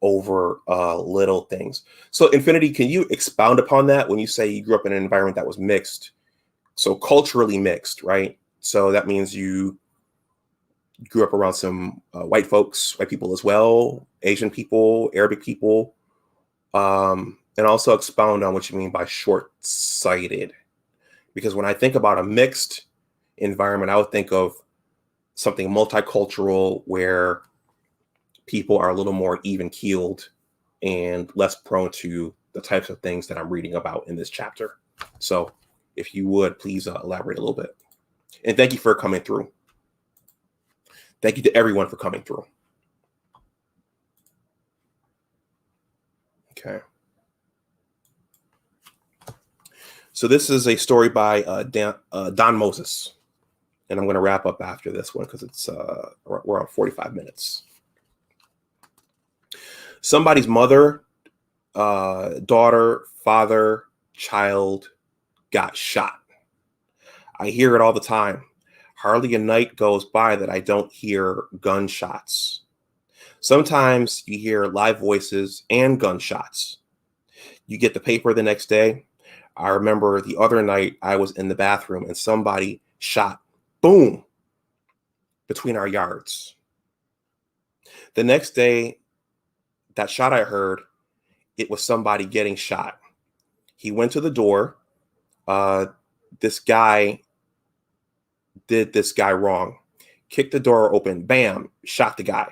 over little things. So, Infinity, can you expound upon that when you say you grew up in an environment that was mixed? So culturally mixed, right? So that means you grew up around some white people as well, Asian people, Arabic people, and also expound on what you mean by short-sighted. Because when I think about a mixed environment, I would think of something multicultural where people are a little more even-keeled and less prone to the types of things that I'm reading about in this chapter. So if you would, please elaborate a little bit. And thank you for coming through. Thank you to everyone for coming through. Okay. So this is a story by Don Moses. And I'm going to wrap up after this one because it's we're on 45 minutes. Somebody's mother, daughter, father, child got shot. I hear it all the time. Hardly a night goes by that I don't hear gunshots. Sometimes you hear live voices and gunshots. You get the paper the next day. I remember the other night I was in the bathroom and somebody shot, boom, between our yards. The next day, that shot I heard it was somebody getting shot. He went to the door. This guy did this guy wrong, kicked the door open, bam, shot the guy.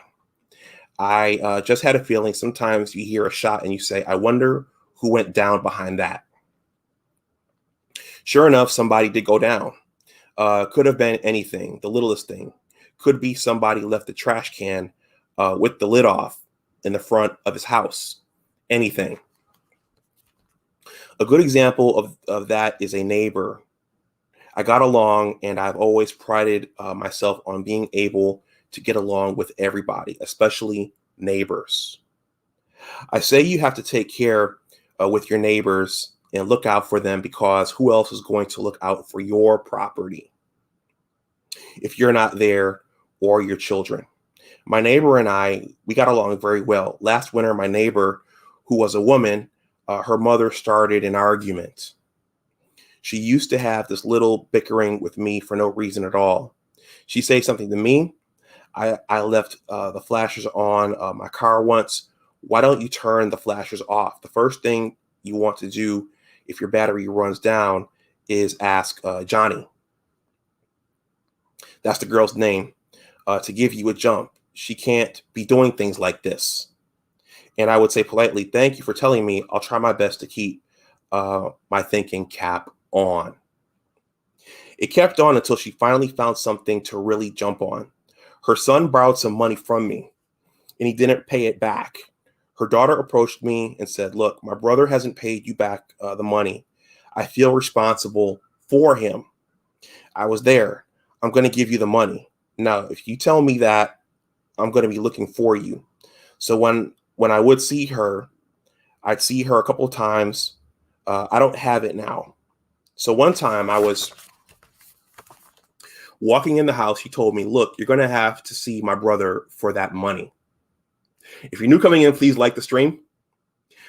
I just had a feeling sometimes you hear a shot and you say, I wonder who went down behind that. Sure enough, somebody did go down. Could have been anything, the littlest thing. Could be somebody left the trash can with the lid off in the front of his house. Anything. A good example of that is a neighbor. I got along, and I've always prided myself on being able to get along with everybody, especially neighbors. I say you have to take care with your neighbors and look out for them, because who else is going to look out for your property if you're not there, or your children? My neighbor and I, we got along very well. Last winter, my neighbor, who was a woman, her mother started an argument. She used to have this little bickering with me for no reason at all. She said something to me. I left the flashers on my car once. Why don't you turn the flashers off? The first thing you want to do if your battery runs down is ask Johnny. That's the girl's name, to give you a jump. She can't be doing things like this. And I would say politely, thank you for telling me. I'll try my best to keep my thinking cap on. It kept on until she finally found something to really jump on. Her son borrowed some money from me, and he didn't pay it back. Her daughter approached me and said, look, my brother hasn't paid you back the money. I feel responsible for him. I was there. I'm going to give you the money. Now, if you tell me that, I'm going to be looking for you. So when I would see her, I'd see her a couple of times. I don't have it now. So one time I was walking in the house. She told me, look, you're going to have to see my brother for that money. If you're new coming in, please like the stream.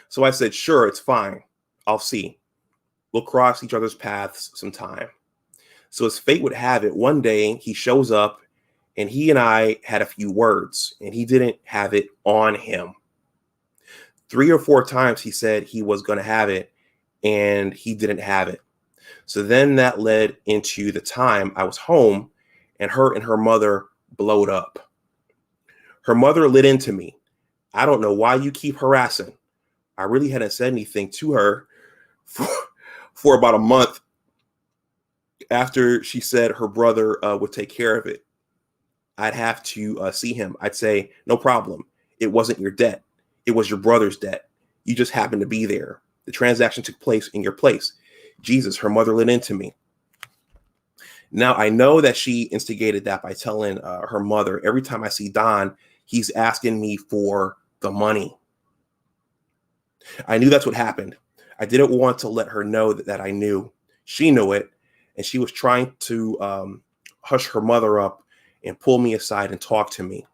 So I said, sure, it's fine. I'll see. We'll cross each other's paths sometime. So as fate would have it, one day he shows up, and he and I had a few words, and he didn't have it on him. 3 or 4 times he said he was going to have it, and he didn't have it. So then that led into the time I was home, and her mother blowed up. Her mother lit into me. I don't know why you keep harassing. I really hadn't said anything to her for about a month after she said her brother would take care of it. I'd have to see him. I'd say, no problem. It wasn't your debt. It was your brother's debt. You just happened to be there. The transaction took place in your place. Jesus, her mother lit into me. Now, I know that she instigated that by telling her mother, every time I see Don, he's asking me for the money. I knew that's what happened. I didn't want to let her know that I knew. She knew it, and she was trying to hush her mother up and pull me aside and talk to me.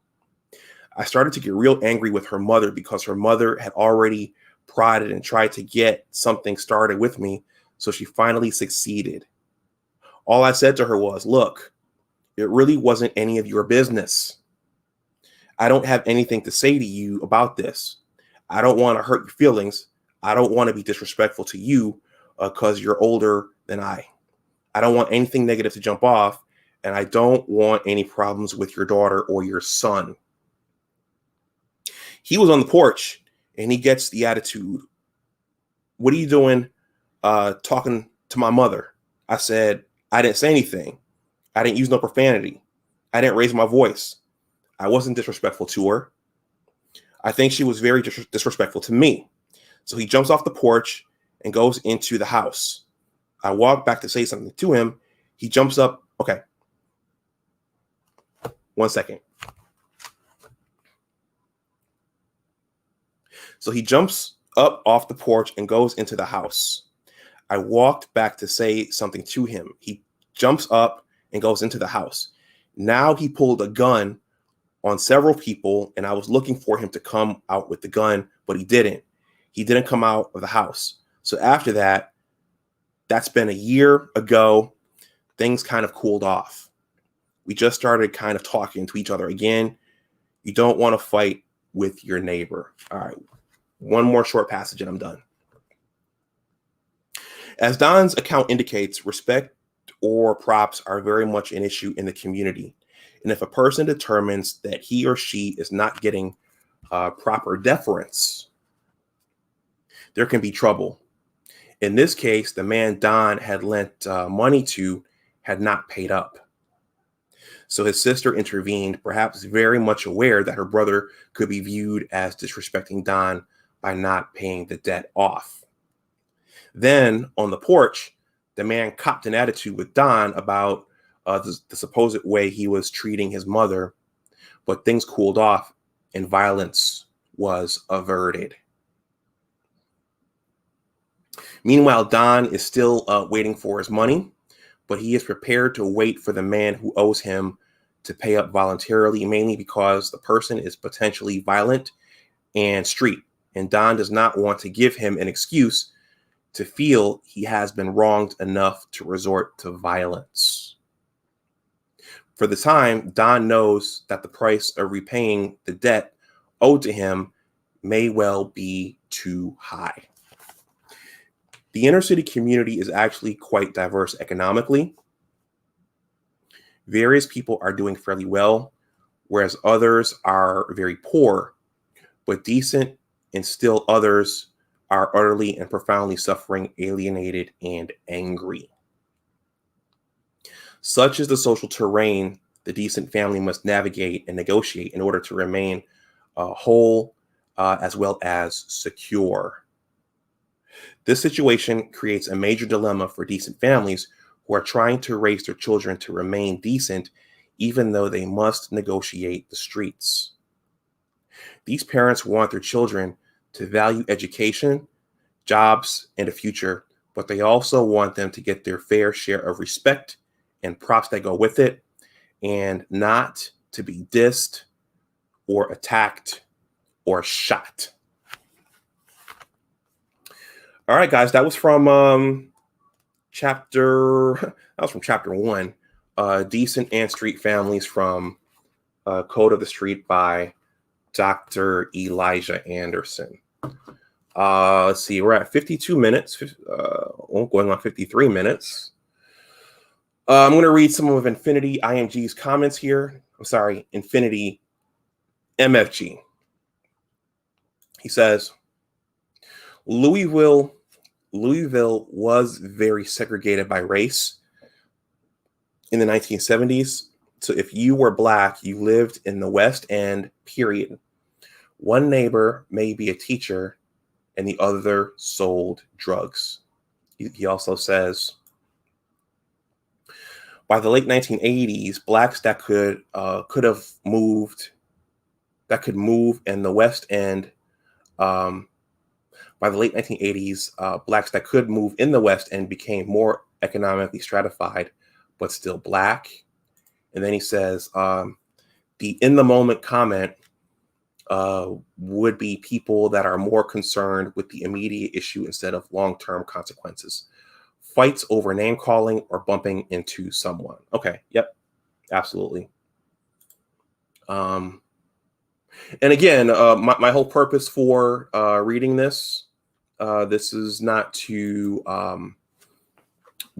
I started to get real angry with her mother because her mother had already prodded and tried to get something started with me, so she finally succeeded. All I said to her was, look, it really wasn't any of your business. I don't have anything to say to you about this. I don't want to hurt your feelings. I don't want to be disrespectful to you because you're older than I. I don't want anything negative to jump off, and I don't want any problems with your daughter or your son. He was on the porch, and he gets the attitude, what are you doing talking to my mother? I said, I didn't say anything. I didn't use no profanity. I didn't raise my voice. I wasn't disrespectful to her. I think she was very disrespectful to me. So he jumps off the porch and goes into the house. I walk back to say something to him. He jumps up. Okay. 1 second. So he jumps up off the porch and goes into the house. I walked back to say something to him. He jumps up and goes into the house. Now he pulled a gun on several people, and I was looking for him to come out with the gun, but he didn't. He didn't come out of the house. So after that, that's been a year ago, things kind of cooled off. We just started kind of talking to each other again. You don't want to fight with your neighbor. All right. One more short passage and I'm done. As Don's account indicates, respect or props are very much an issue in the community. And if a person determines that he or she is not getting proper deference, there can be trouble. In this case, the man Don had lent money to had not paid up. So his sister intervened, perhaps very much aware that her brother could be viewed as disrespecting Don by not paying the debt off. Then on the porch, the man copped an attitude with Don about the supposed way he was treating his mother, but things cooled off and violence was averted. Meanwhile, Don is still waiting for his money, but he is prepared to wait for the man who owes him to pay up voluntarily, mainly because the person is potentially violent and street, and Don does not want to give him an excuse to feel he has been wronged enough to resort to violence. For the time, Don knows that the price of repaying the debt owed to him may well be too high. The inner city community is actually quite diverse economically. Various people are doing fairly well, whereas others are very poor, but decent, and still others are utterly and profoundly suffering, alienated, and angry. Such is the social terrain the decent family must navigate and negotiate in order to remain whole as well as secure. This situation creates a major dilemma for decent families who are trying to raise their children to remain decent, even though they must negotiate the streets. These parents want their children to value education, jobs, and a future, but they also want them to get their fair share of respect and props that go with it, and not to be dissed or attacked or shot. All right, guys, that was from chapter 1, Decent and Street Families, from Code of the Street by Dr. Elijah Anderson. Let's see, we're at 52 minutes, going on 53 minutes. I'm going to read some of Infinity IMG's comments here. I'm sorry, Infinity MFG. He says, Louisville was very segregated by race in the 1970s. So if you were Black, you lived in the West End, period. One neighbor may be a teacher and the other sold drugs. He also says, by the late 1980s, Blacks that could move in the West End. By the late 1980s, Blacks that could move in the West End became more economically stratified, but still Black. And then he says, the in the moment comment would be people that are more concerned with the immediate issue instead of long-term consequences. Fights over name calling or bumping into someone. Okay. Yep. Absolutely. And again, my whole purpose for reading this is not to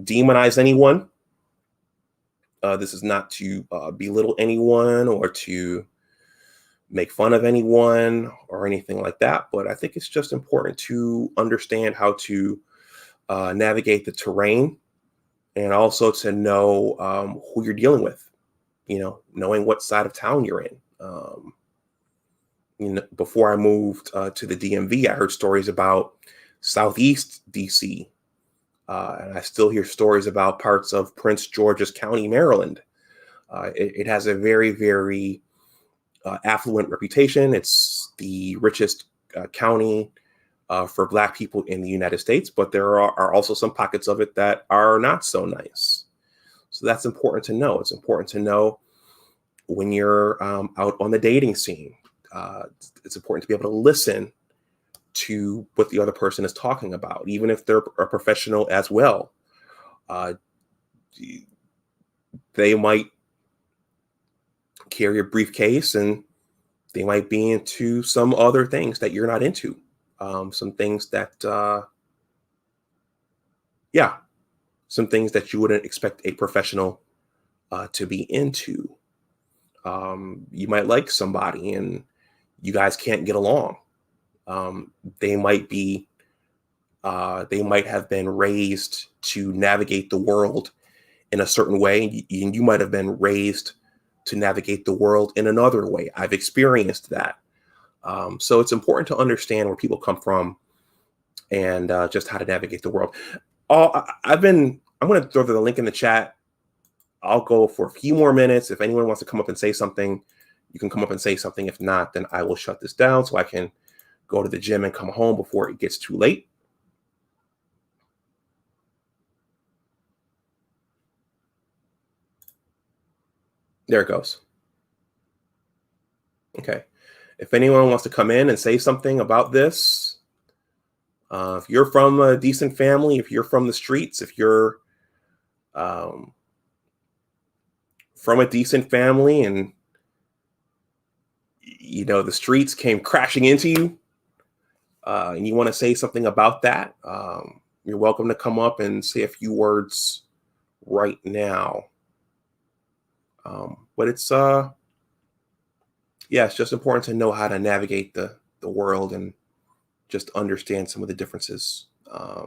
demonize anyone. This is not to belittle anyone or to make fun of anyone or anything like that. But I think it's just important to understand how to navigate the terrain, and also to know who you're dealing with, knowing what side of town you're in. Before I moved to the DMV, I heard stories about Southeast DC. And I still hear stories about parts of Prince George's County, Maryland. It has a very, very affluent reputation. It's the richest county for Black people in the United States, but there are also some pockets of it that are not so nice. So that's important to know. It's important to know when you're out on the dating scene. It's important to be able to listen to what the other person is talking about, even if they're a professional as well. They might carry a briefcase and they might be into some other things that you're not into. some things that, some things that you wouldn't expect a professional to be into. You might like somebody and you guys can't get along. They might have been raised to navigate the world in a certain way, and you might have been raised to navigate the world in another way. I've experienced that. So it's important to understand where people come from and just how to navigate the world. I'm going to throw the link in the chat. I'll go for a few more minutes. If anyone wants to come up and say something, you can come up and say something. If not, then I will shut this down so I can go to the gym and come home before it gets too late. There it goes. Okay. If anyone wants to come in and say something about this, if you're from a decent family, if you're from the streets, if you're from a decent family and, you know, the streets came crashing into you and you want to say something about that, you're welcome to come up and say a few words right now. But it's just important to know how to navigate the world and just understand some of the differences. I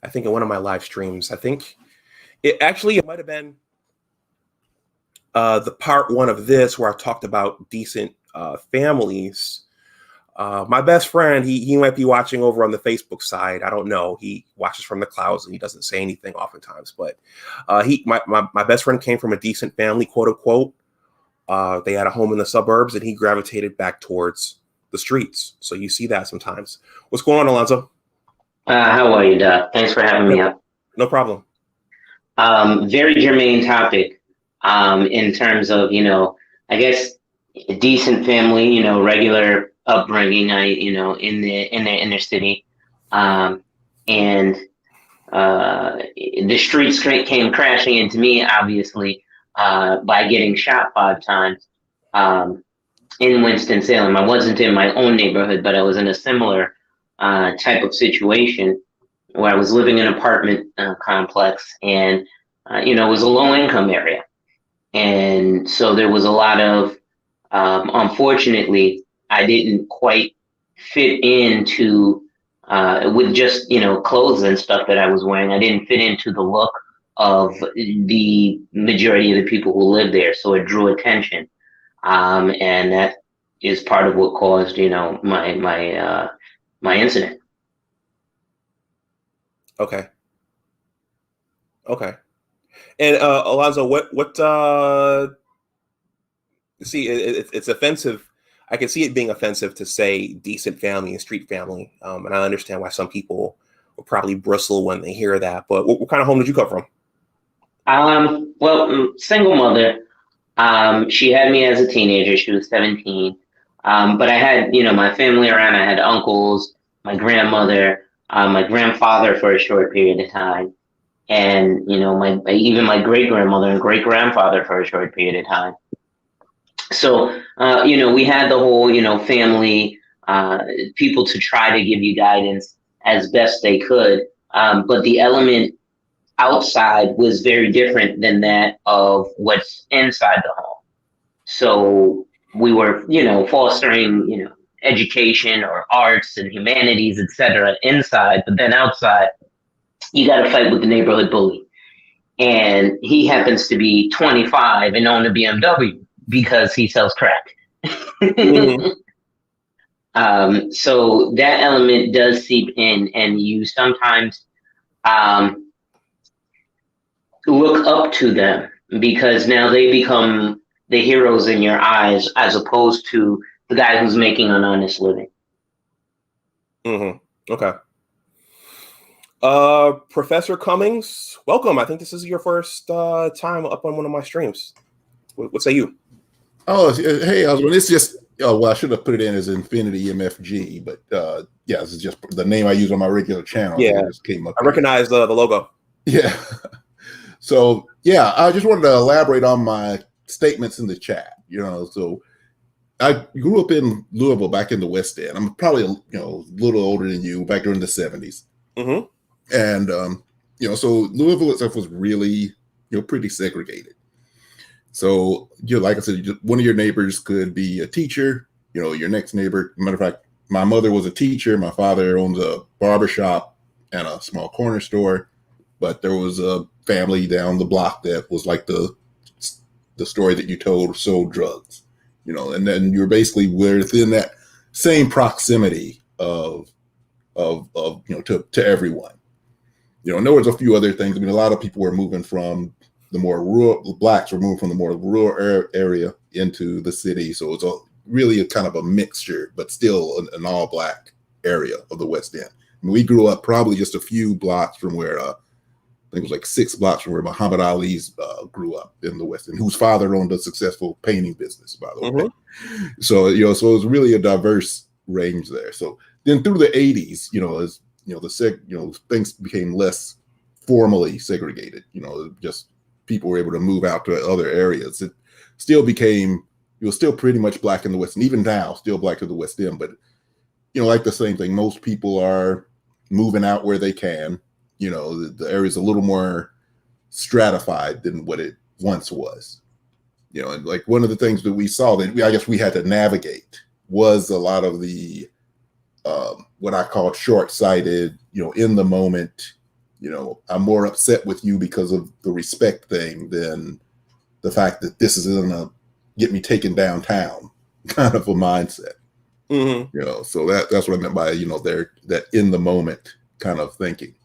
think in one of my live streams, I think it might have been the part one of this where I talked about decent families. My best friend, he might be watching over on the Facebook side. I don't know. He watches from the clouds and he doesn't say anything oftentimes. But my best friend came from a decent family, quote unquote. They had a home in the suburbs and he gravitated back towards the streets. So you see that sometimes. What's going on, Alonzo? How are you, Doc? Thanks for having me up. No problem. Very germane topic in terms of, you know, I guess a decent family, you know, regular upbringing, in the inner city, and the streets came crashing into me, obviously, by getting shot 5 times in Winston-Salem. I wasn't in my own neighborhood, but I was in a similar type of situation where I was living in an apartment complex, and it was a low-income area, and so there was a lot of, unfortunately, I didn't quite fit into with just clothes and stuff that I was wearing. I didn't fit into the look of the majority of the people who lived there, so it drew attention, and that is part of what caused my incident. Okay. And Alonzo, what see, it's offensive. I can see it being offensive to say decent family and street family. And I understand why some people will probably bristle when they hear that. But what kind of home did you come from? Well, single mother. She had me as a teenager. She was 17. But I had, my family around. I had uncles, my grandmother, my grandfather for a short period of time. And, even my great grandmother and great grandfather for a short period of time. So, we had the whole, family, people to try to give you guidance as best they could. But the element outside was very different than that of what's inside the home. So we were, fostering, education or arts and humanities, etc. inside, but then outside, you got to fight with the neighborhood bully. And he happens to be 25 and own a BMW because he sells crack. Mm-hmm. So that element does seep in, and you sometimes look up to them because now they become the heroes in your eyes as opposed to the guy who's making an honest living. Mm-hmm. Okay. Professor Cummings, welcome. I think this is your first time up on one of my streams. What say you? Oh, hey, Osborne. It's just, I should have put it in as Infinity EMFG, but this is just the name I use on my regular channel. Yeah, it just came up. I recognize the logo. Yeah. So, I just wanted to elaborate on my statements in the chat, So I grew up in Louisville, back in the West End. I'm probably a little older than you, back during the 70s. Mm-hmm. And so Louisville itself was really pretty segregated. So like I said, one of your neighbors could be a teacher. Your next neighbor. Matter of fact, my mother was a teacher. My father owns a barbershop and a small corner store. But there was a family down the block that was like the story that you told, sold drugs. And then you're basically within that same proximity of to everyone. And there was a few other things. I mean, a lot of people were moving from the more rural, blacks were moving from the more rural area into the city. So it's really a kind of a mixture, but still an all black area of the West End. I mean, we grew up probably just a few blocks from where, I think it was like 6 blocks from where Muhammad Ali's grew up in the West End, whose father owned a successful painting business, by the way. So, so it was really a diverse range there. So then through the 80s, as things became less formally segregated, just people were able to move out to other areas. It still became, still pretty much black in the West, and even now still black to the West End. But, like the same thing, most people are moving out where they can. The area is a little more stratified than what it once was. And like one of the things that we saw that I guess we had to navigate was a lot of the what I call short-sighted, in the moment, I'm more upset with you because of the respect thing than the fact that this is gonna get me taken downtown kind of a mindset. So that's what I meant by, that in the moment kind of thinking.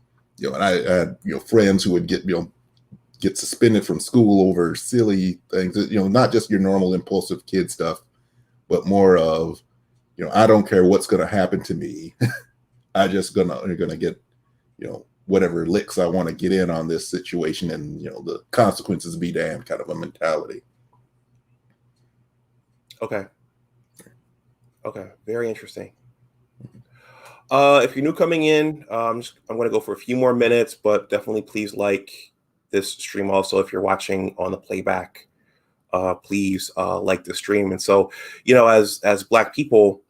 And I had, friends who would get suspended from school over silly things, not just your normal impulsive kid stuff, but more of, I don't care what's going to happen to me. I just gonna get, whatever licks I want to get in on this situation, and the consequences be damned kind of a mentality. Okay. Very interesting. If you're new coming in, I'm going to go for a few more minutes, but definitely please like this stream. Also, if you're watching on the playback, please like the stream. And so, as Black people,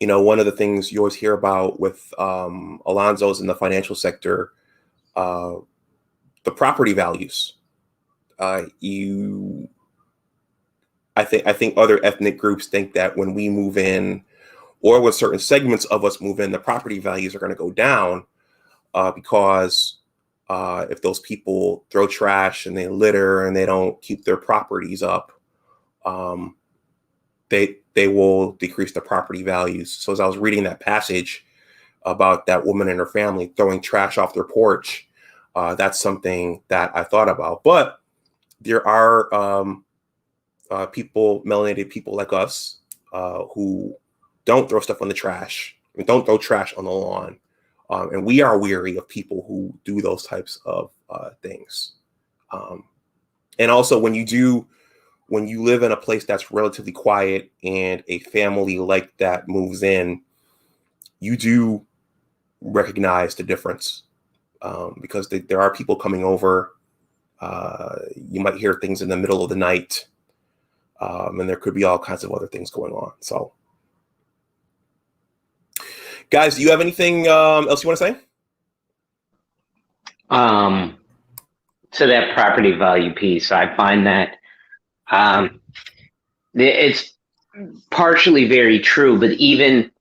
one of the things you always hear about with Alonzo's in the financial sector, the property values. I think other ethnic groups think that when we move in, or when certain segments of us move in, the property values are going to go down because if those people throw trash and they litter and they don't keep their properties up, they will decrease the property values. So as I was reading that passage about that woman and her family throwing trash off their porch, that's something that I thought about. But there are people, melanated people like us, who don't throw stuff on the trash. Don't throw trash on the lawn. And we are weary of people who do those types of things. And also when you live in a place that's relatively quiet and a family like that moves in, you do recognize the difference because there are people coming over. You might hear things in the middle of the night, and there could be all kinds of other things going on. So, guys, do you have anything else you want to say? To that property value piece, I find that it's partially very true, but even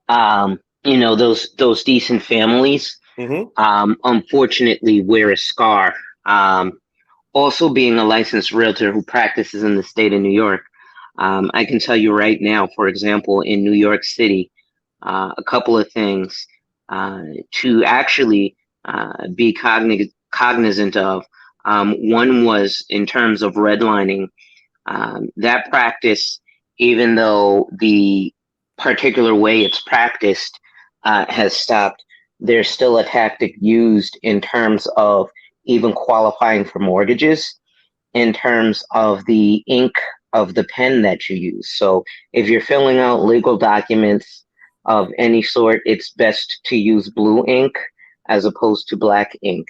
those decent families, unfortunately, wear a scar. Also, being a licensed realtor who practices in the state of New York, I can tell you right now, for example, in New York City, a couple of things to actually be cognizant of. One was in terms of redlining. That practice, even though the particular way it's practiced has stopped, there's still a tactic used in terms of even qualifying for mortgages, in terms of the ink of the pen that you use. So if you're filling out legal documents of any sort, it's best to use blue ink as opposed to black ink.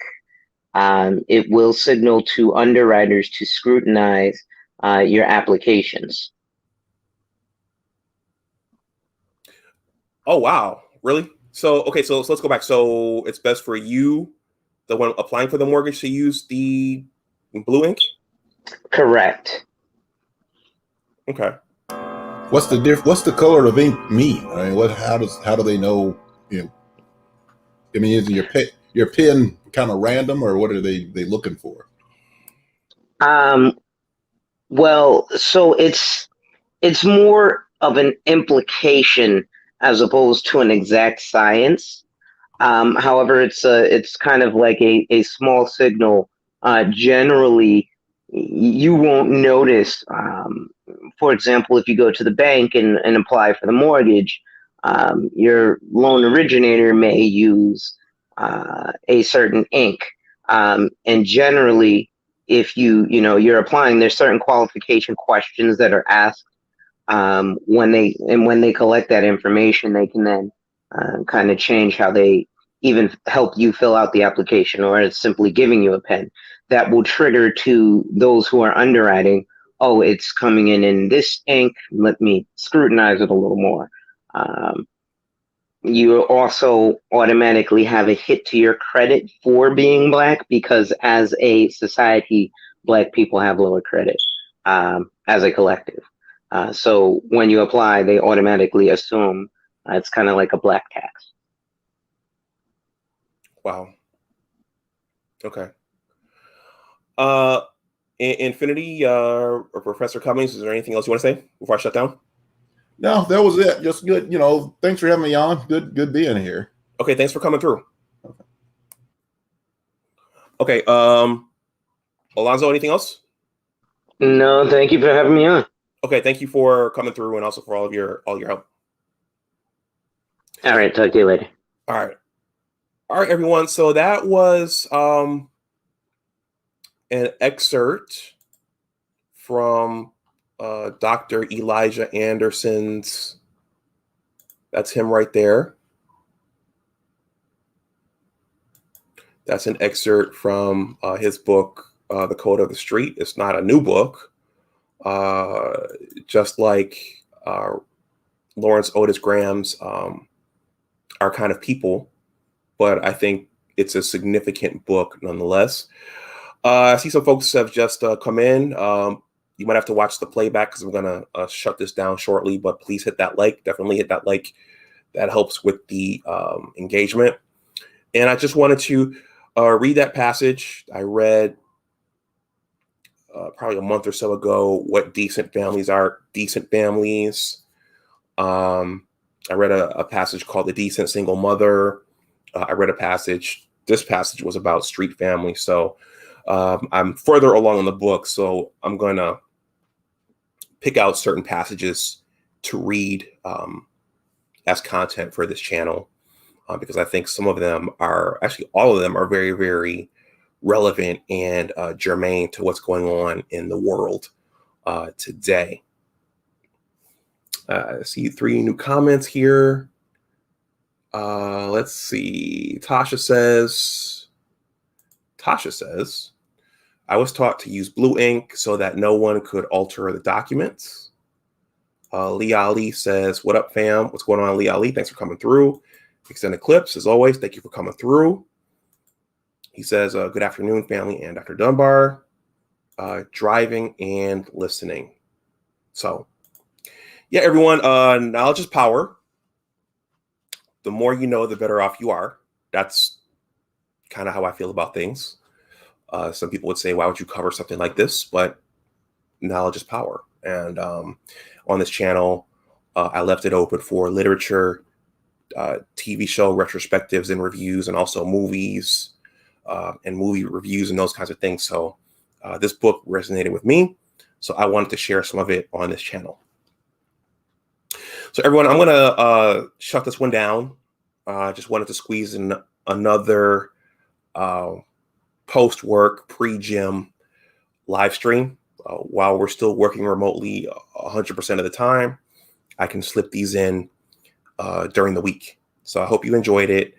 It will signal to underwriters to scrutinize your applications. Oh, wow. Really? So, okay, so let's go back. So it's best for you, the one applying for the mortgage, to use the blue ink? Correct. Okay. What's the color of ink mean? I mean, how do they know? You know, I mean, is your pen kind of random, or what are they looking for? Um, well, so it's more of an implication as opposed to an exact science. However, it's kind of like a small signal. Generally, you won't notice. For example, if you go to the bank and apply for the mortgage, your loan originator may use a certain ink, and generally, if you're applying, there's certain qualification questions that are asked when they collect that information, they can then kind of change how they even help you fill out the application, or it's simply giving you a pen that will trigger to those who are underwriting. Oh, it's coming in this ink. Let me scrutinize it a little more. Um, you also automatically have a hit to your credit for being black because, as a society, black people have lower credit as a collective. So when you apply, they automatically assume it's kind of like a black tax. Wow. Okay. Infinity, or Professor Cummings, is there anything else you want to say before I shut down? No, that was it. Just good. Thanks for having me on. Good being here. Okay, thanks for coming through. Okay, Alonzo, anything else? No, thank you for having me on. Okay, thank you for coming through and also for all your help. All right, talk to you later. All right, everyone. So that was an excerpt from Dr. Elijah Anderson's. That's him right there. That's an excerpt from his book, The Code of the Street. It's not a new book, just like Lawrence Otis Graham's Our Kind of People, but I think it's a significant book nonetheless. I see some folks have just come in. You might have to watch the playback because I'm going to shut this down shortly, but please hit that like. Definitely hit that like. That helps with the engagement. And I just wanted to read that passage I read probably a month or so ago, what decent families are. Decent families. I read a passage called The Decent Single Mother. I read this passage was about street family. So I'm further along in the book. So I'm going to pick out certain passages to read as content for this channel. Because I think some of them are, actually all of them are very, very relevant and germane to what's going on in the world today. I see 3 new comments here. Let's see. Tasha says, I was taught to use blue ink so that no one could alter the documents. Lee Ali says, what up, fam? What's going on, Lee Ali? Thanks for coming through. Extended Clips, as always, thank you for coming through. He says, good afternoon, family and Dr. Dunbar. Driving and listening. So, yeah, everyone, knowledge is power. The more you know, the better off you are. That's kind of how I feel about things. Some people would say, why would you cover something like this? But knowledge is power. And on this channel, I left it open for literature, TV show retrospectives and reviews, and also movies and movie reviews and those kinds of things. So this book resonated with me. So I wanted to share some of it on this channel. So everyone, I'm going to shut this one down. I just wanted to squeeze in another post-work, pre-gym live stream. While we're still working remotely 100% of the time, I can slip these in during the week. So I hope you enjoyed it,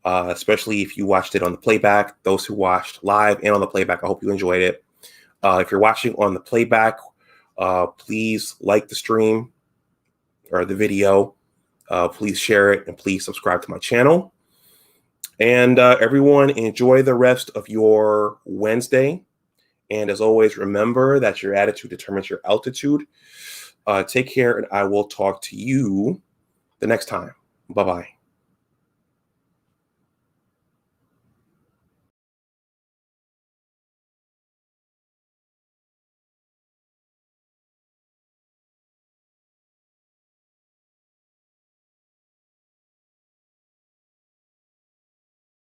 especially if you watched it on the playback. Those who watched live and on the playback, I hope you enjoyed it. If you're watching on the playback, please like the stream or the video. Please share it and please subscribe to my channel. And everyone, enjoy the rest of your Wednesday. And as always, remember that your attitude determines your altitude. Take care, and I will talk to you the next time. Bye-bye.